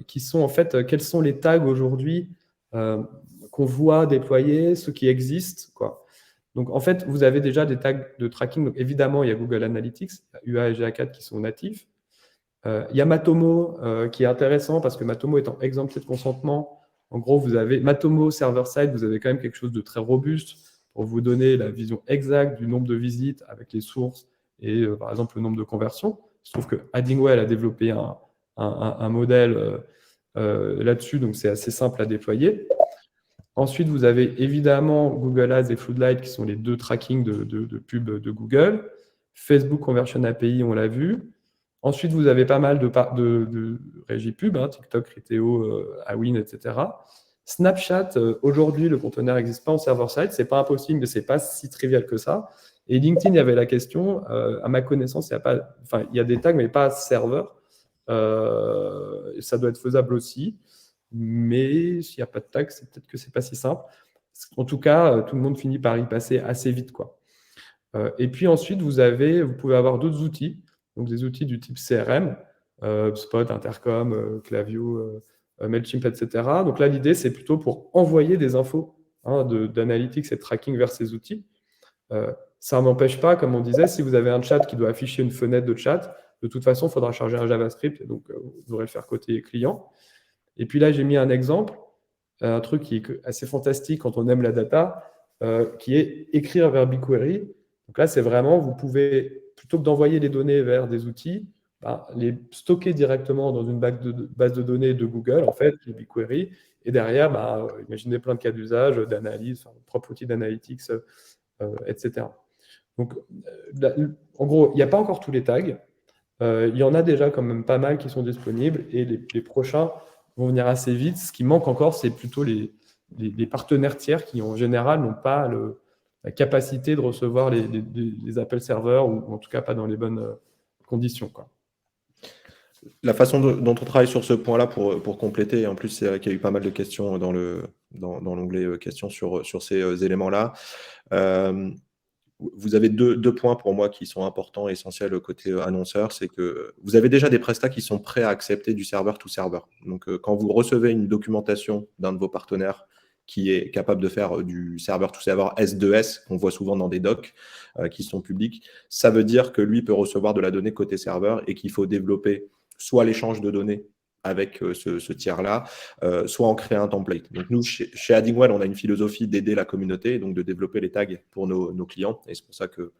qui sont en fait, quels sont les tags aujourd'hui qu'on voit déployer, ceux qui existent, Donc, en fait, vous avez déjà des tags de tracking. Donc, évidemment, il y a Google Analytics, UA et GA4 qui sont natifs. Il y a Matomo qui est intéressant parce que Matomo étant exempté de consentement, en gros, vous avez Matomo server-side, vous avez quand même quelque chose de très robuste pour vous donner la vision exacte du nombre de visites avec les sources et par exemple le nombre de conversions. Je trouve que Addingwell a développé un modèle là-dessus, donc c'est assez simple à déployer. Ensuite, vous avez évidemment Google Ads et Floodlight qui sont les 2 trackings de pub de Google. Facebook Conversion API, on l'a vu. Ensuite, vous avez pas mal de régies pub, TikTok, Criteo, Awin, etc. Snapchat, aujourd'hui, le conteneur n'existe pas en server-side. Ce n'est pas impossible, mais ce n'est pas si trivial que ça. Et LinkedIn, il y avait la question, à ma connaissance, il y a des tags, mais pas serveur. Ça doit être faisable aussi. Mais s'il n'y a pas de tag, c'est peut-être que ce n'est pas si simple. En tout cas, tout le monde finit par y passer assez vite, Et puis ensuite, vous pouvez avoir d'autres outils. Donc, des outils du type CRM, Spot, Intercom, Klaviyo, Mailchimp, etc. Donc là, l'idée, c'est plutôt pour envoyer des infos d'analytics et de tracking vers ces outils. Ça n'empêche pas, comme on disait, si vous avez un chat qui doit afficher une fenêtre de chat, de toute façon, il faudra charger un JavaScript, donc vous devrez le faire côté client. Et puis là, j'ai mis un exemple, un truc qui est assez fantastique quand on aime la data, qui est écrire vers BigQuery. Donc là, c'est vraiment, vous pouvez, plutôt que d'envoyer les données vers des outils, les stocker directement dans une base de données de Google, en fait, qui est BigQuery, et derrière, imaginez plein de cas d'usage, d'analyse, propre outil d'analytics, etc. Donc, en gros, il n'y a pas encore tous les tags. Il y en a déjà quand même pas mal qui sont disponibles, et les prochains vont venir assez vite. Ce qui manque encore, c'est plutôt les partenaires tiers qui, en général, n'ont pas la capacité de recevoir les appels serveurs, ou en tout cas pas dans les bonnes conditions, quoi. La façon dont on travaille sur ce point-là pour compléter, et en plus, c'est vrai qu'il y a eu pas mal de questions dans l'onglet questions sur ces éléments-là. Vous avez deux points pour moi qui sont importants et essentiels côté annonceur. C'est que vous avez déjà des prestats qui sont prêts à accepter du serveur to serveur. Donc, quand vous recevez une documentation d'un de vos partenaires qui est capable de faire du serveur to serveur S2S, qu'on voit souvent dans des docs qui sont publics, ça veut dire que lui peut recevoir de la donnée côté serveur et qu'il faut développer soit l'échange de données avec ce tiers-là, soit en créer un template. Donc nous, chez Addingwell, on a une philosophie d'aider la communauté, donc de développer les tags pour nos clients. Et c'est pour ça que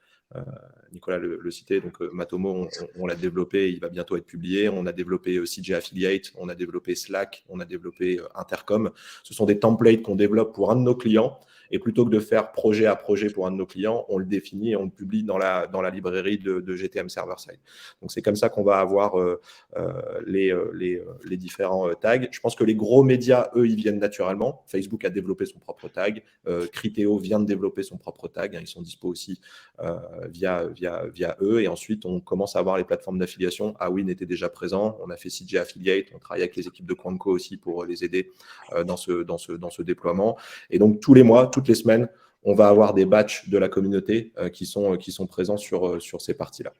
Nicolas le citait, donc Matomo, on l'a développé, il va bientôt être publié. On a développé CJ Affiliate, on a développé Slack, on a développé Intercom. Ce sont des templates qu'on développe pour un de nos clients. Et plutôt que de faire projet à projet pour un de nos clients, on le définit et on le publie dans la librairie de GTM Server-Side. Donc, c'est comme ça qu'on va avoir les différents tags. Je pense que les gros médias, eux, ils viennent naturellement. Facebook a développé son propre tag. Criteo vient de développer son propre tag. Ils sont dispo aussi via eux. Et ensuite, on commence à avoir les plateformes d'affiliation. Awin était déjà présent. On a fait CJ Affiliate. On travaille avec les équipes de Quanco aussi pour les aider dans ce déploiement. Et donc, tous les mois, toutes les semaines, on va avoir des batchs de la communauté qui sont présents sur ces parties-là.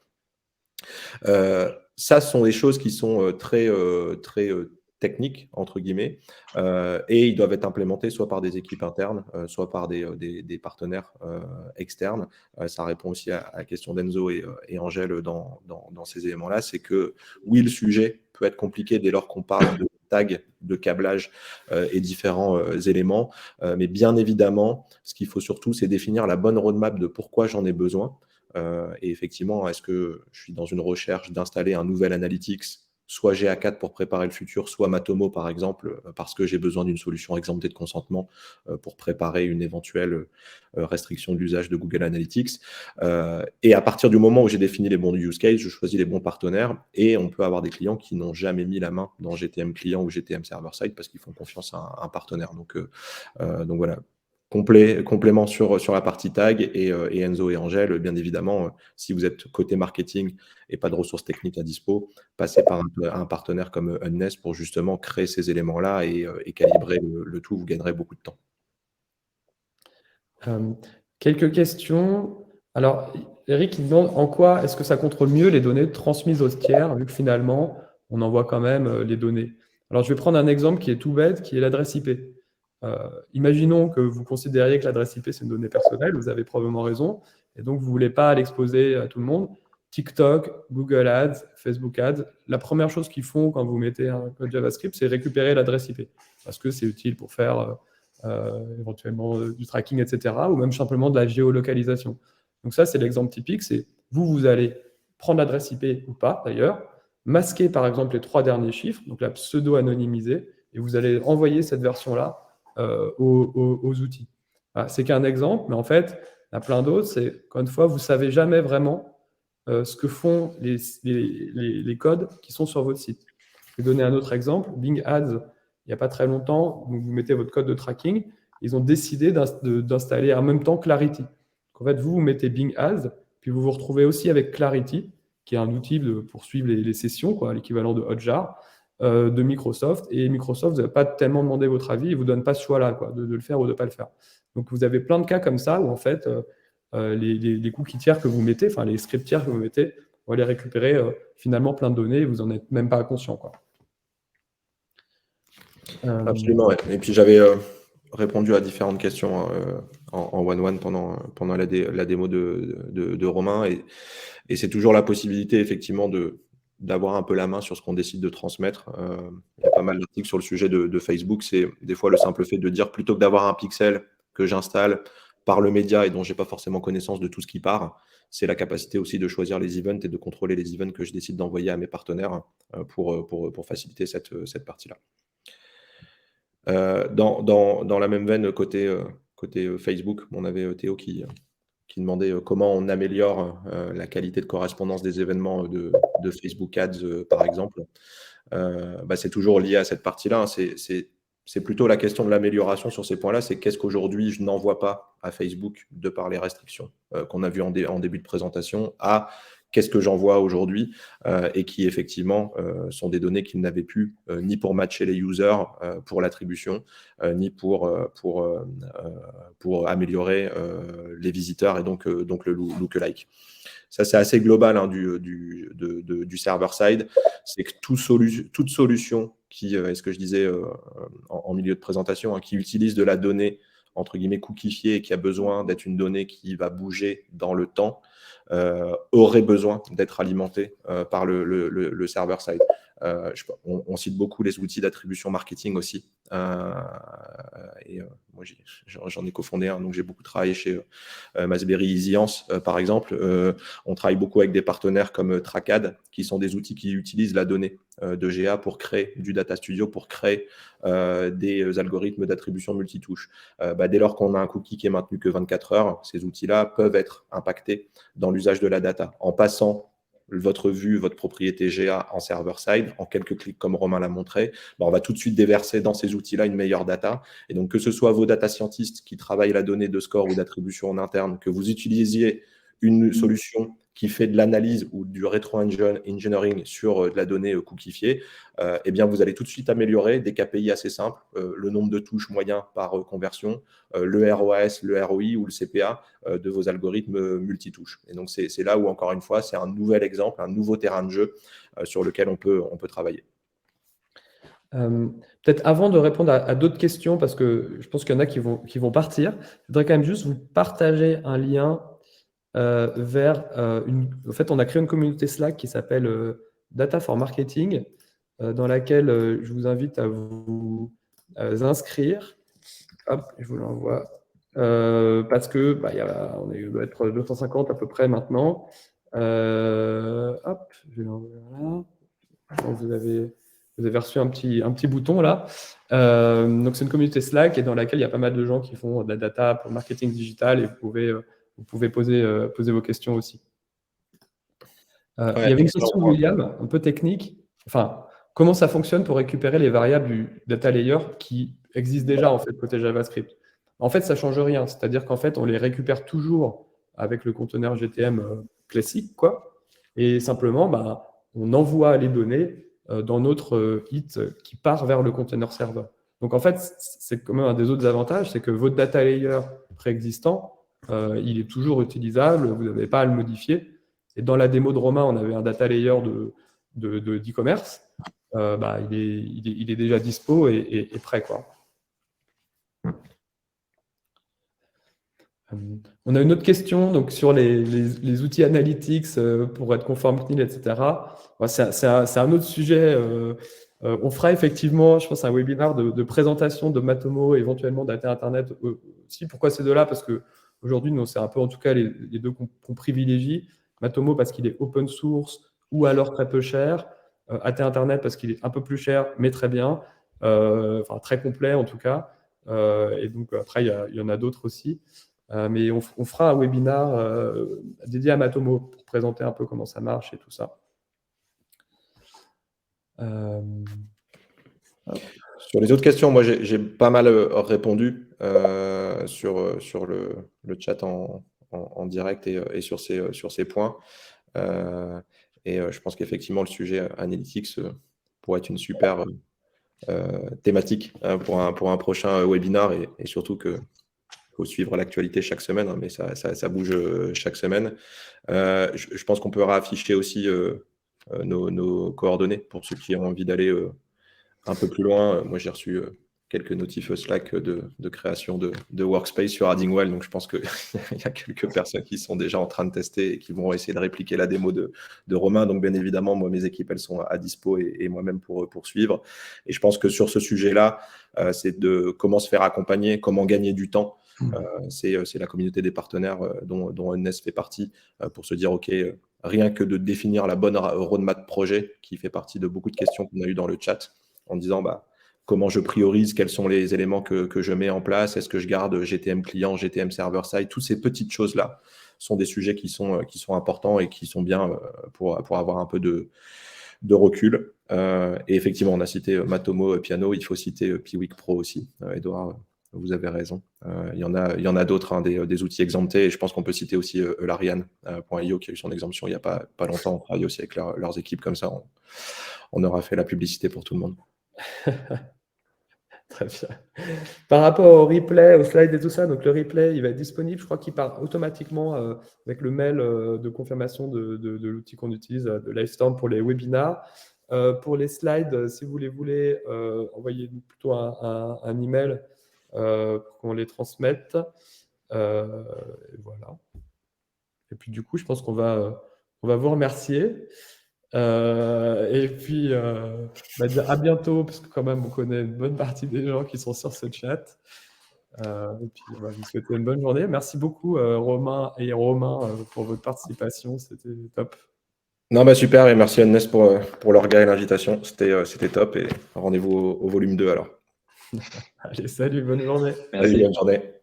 Ça, ce sont des choses qui sont très techniques, entre guillemets, et ils doivent être implémentés soit par des équipes internes, soit par des partenaires externes. Ça répond aussi à la question d'Enzo et Angèle dans ces éléments-là. C'est que, oui, le sujet peut être compliqué dès lors qu'on parle de tag, de câblage et différents éléments. Mais bien évidemment, ce qu'il faut surtout, c'est définir la bonne roadmap de pourquoi j'en ai besoin. Et effectivement, est-ce que je suis dans une recherche d'installer un nouvel Analytics, soit GA4 pour préparer le futur, soit Matomo par exemple, parce que j'ai besoin d'une solution exemptée de consentement pour préparer une éventuelle restriction de l'usage de Google Analytics. Et à partir du moment où j'ai défini les bons use cases, je choisis les bons partenaires, et on peut avoir des clients qui n'ont jamais mis la main dans GTM client ou GTM server-side parce qu'ils font confiance à un partenaire. Donc voilà. Complément sur la partie tag, et Enzo et Angèle, bien évidemment, si vous êtes côté marketing et pas de ressources techniques à dispo, passez par un partenaire comme Unnest pour justement créer ces éléments-là et calibrer le tout, vous gagnerez beaucoup de temps. Quelques questions. Alors, Eric, il demande en quoi est-ce que ça contrôle mieux les données transmises aux tiers, vu que finalement, on envoie quand même les données. Alors, je vais prendre un exemple qui est tout bête, qui est l'adresse IP. Imaginons que vous considériez que l'adresse IP, c'est une donnée personnelle, vous avez probablement raison, et donc vous ne voulez pas l'exposer à tout le monde. TikTok, Google Ads, Facebook Ads, la première chose qu'ils font quand vous mettez un code JavaScript, c'est récupérer l'adresse IP, parce que c'est utile pour faire éventuellement du tracking, etc., ou même simplement de la géolocalisation. Donc ça, c'est l'exemple typique, c'est vous allez prendre l'adresse IP ou pas, d'ailleurs, masquer par exemple les 3 derniers chiffres, donc la pseudo-anonymiser, et vous allez envoyer cette version-là aux outils. Voilà, c'est qu'un exemple, mais en fait, il y a plein d'autres. C'est qu'une fois, vous ne savez jamais vraiment ce que font les codes qui sont sur votre site. Je vais donner un autre exemple. Bing Ads, il n'y a pas très longtemps, vous mettez votre code de tracking, ils ont décidé d'installer en même temps Clarity. Donc, en fait, vous mettez Bing Ads, puis vous vous retrouvez aussi avec Clarity, qui est un outil pour suivre les sessions, l'équivalent de Hotjar, de Microsoft, et Microsoft, vous n'avez pas tellement demandé votre avis, ils ne vous donnent pas ce choix-là, de le faire ou de ne pas le faire. Donc vous avez plein de cas comme ça où en fait les cookies tiers que vous mettez, enfin les scripts tiers que vous mettez, on va les récupérer finalement plein de données et vous n'en êtes même pas conscient, quoi. Absolument, ouais. Et puis j'avais répondu à différentes questions en one-one pendant la démo de Romain, et c'est toujours la possibilité effectivement d'avoir un peu la main sur ce qu'on décide de transmettre. Il y a pas mal d'articles sur le sujet de Facebook. C'est des fois le simple fait de dire, plutôt que d'avoir un pixel que j'installe, par le média et dont je n'ai pas forcément connaissance de tout ce qui part, c'est la capacité aussi de choisir les events et de contrôler les events que je décide d'envoyer à mes partenaires pour faciliter cette partie-là. Dans la même veine, côté Facebook, on avait Théo qui demandait comment on améliore la qualité de correspondance des événements de Facebook Ads, par exemple. C'est toujours lié à cette partie-là. Hein. C'est plutôt la question de l'amélioration sur ces points-là. C'est qu'est-ce qu'aujourd'hui je n'envoie pas à Facebook de par les restrictions qu'on a vues en début de présentation, à qu'est-ce que j'envoie aujourd'hui et qui effectivement sont des données qu'ils n'avaient plus ni pour matcher les users pour l'attribution, ni pour améliorer les visiteurs et donc le lookalike. Ça, c'est assez global hein, du server-side. C'est que toute solution qui, est ce que je disais en milieu de présentation, hein, qui utilise de la donnée entre guillemets cookifiée et qui a besoin d'être une donnée qui va bouger dans le temps, aurait besoin d'être alimenté par le server-side. On cite beaucoup les outils d'attribution marketing aussi. Moi, j'en ai cofondé un, donc j'ai beaucoup travaillé chez Masberry Easyance, par exemple. On travaille beaucoup avec des partenaires comme Tracad, qui sont des outils qui utilisent la donnée de GA pour créer du data studio, pour créer des algorithmes d'attribution multitouche. Dès lors qu'on a un cookie qui est maintenu que 24 heures, ces outils-là peuvent être impactés dans l'usage de la data en passant votre vue, votre propriété GA en server-side, en quelques clics comme Romain l'a montré, on va tout de suite déverser dans ces outils-là une meilleure data. Et donc, que ce soit vos data scientists qui travaillent la donnée de score ou d'attribution en interne, que vous utilisiez une solution qui fait de l'analyse ou du rétro-engineering sur de la donnée cookifiée, eh bien, vous allez tout de suite améliorer des KPI assez simples, le nombre de touches moyen par conversion, le ROAS, le ROI ou le CPA de vos algorithmes multitouches. Et donc, c'est là où, encore une fois, c'est un nouvel exemple, un nouveau terrain de jeu sur lequel on peut travailler. Peut-être avant de répondre à d'autres questions, parce que je pense qu'il y en a qui vont partir, je voudrais quand même juste vous partager un lien vers en fait, on a créé une communauté Slack qui s'appelle Data for Marketing, dans laquelle je vous invite à vous inscrire. Hop, je vous l'envoie. Parce que on doit être 250 à peu près maintenant. Hop, je vais l'envoyer là. Donc, vous avez reçu un petit bouton là. Donc c'est une communauté Slack et dans laquelle il y a pas mal de gens qui font de la data pour le marketing digital et vous pouvez poser vos questions aussi. Il y avait une question de William, un peu technique. Enfin, comment ça fonctionne pour récupérer les variables du data layer qui existent déjà en fait côté JavaScript? En fait, ça ne change rien. C'est-à-dire qu'en fait, on les récupère toujours avec le conteneur GTM classique, quoi. Et simplement, on envoie les données dans notre hit qui part vers le container serveur. Donc en fait, c'est quand même un des autres avantages, c'est que votre data layer préexistant, il est toujours utilisable, vous n'avez pas à le modifier. Et dans la démo de Romain, on avait un data layer d'e-commerce. Il est déjà dispo et prêt, quoi. On a une autre question donc, sur les outils analytics pour être conforme CNIL, etc. C'est un autre sujet. On fera effectivement, je pense, un webinaire de présentation de Matomo, éventuellement Data Internet aussi. Pourquoi ces deux-là? Parce qu'aujourd'hui, c'est un peu en tout cas les deux qu'on privilégie. Matomo parce qu'il est open source ou alors très peu cher. Data Internet parce qu'il est un peu plus cher, mais très bien. Très complet en tout cas. Et donc après, il y en a d'autres aussi. Mais on fera un webinaire dédié à Matomo pour présenter un peu comment ça marche et tout ça. Sur les autres questions, moi j'ai pas mal répondu sur le chat en direct et sur ces points. Et je pense qu'effectivement le sujet Analytics pourrait être une super thématique pour un prochain webinaire et surtout que faut suivre l'actualité chaque semaine, hein, mais ça bouge chaque semaine. Je pense qu'on peut réafficher aussi nos coordonnées pour ceux qui ont envie d'aller un peu plus loin. Moi, j'ai reçu quelques notifs Slack de création de workspace sur Addingwell, donc je pense qu'il y a quelques personnes qui sont déjà en train de tester et qui vont essayer de répliquer la démo de Romain. Donc, bien évidemment, moi, mes équipes, elles sont à dispo et moi-même pour poursuivre. Et je pense que sur ce sujet-là, c'est de comment se faire accompagner, comment gagner du temps C'est la communauté des partenaires dont NS fait partie pour se dire, OK, rien que de définir la bonne roadmap projet, qui fait partie de beaucoup de questions qu'on a eues dans le chat, en disant comment je priorise, quels sont les éléments que je mets en place, est-ce que je garde GTM client, GTM server-side, toutes ces petites choses-là sont des sujets qui sont importants et qui sont bien pour avoir un peu de recul. Et effectivement, on a cité Matomo Piano, il faut citer Piwik Pro aussi. Edouard, vous avez raison. Il y en a d'autres, des outils exemptés. Et je pense qu'on peut citer aussi Larian.io qui a eu son exemption il n'y a pas longtemps. On travaille aussi avec leurs équipes comme ça. On aura fait la publicité pour tout le monde. Très bien. Par rapport au replay, au slide et tout ça, donc le replay, il va être disponible. Je crois qu'il part automatiquement avec le mail de confirmation de l'outil qu'on utilise, de Livestorm pour les webinars. Pour les slides, si vous les voulez, envoyez plutôt un email pour qu'on les transmette. Et voilà. Et puis du coup, je pense qu'on va vous remercier. Et puis, dire à bientôt, parce que quand même, on connaît une bonne partie des gens qui sont sur ce chat. Et puis, on va vous souhaiter une bonne journée. Merci beaucoup, Romain et Romain, pour votre participation. C'était top. Non, super, et merci Annès pour l'orga et l'invitation. C'était top, et rendez-vous au volume 2 alors. Allez, salut, bonne journée. Merci. Salut, bonne journée.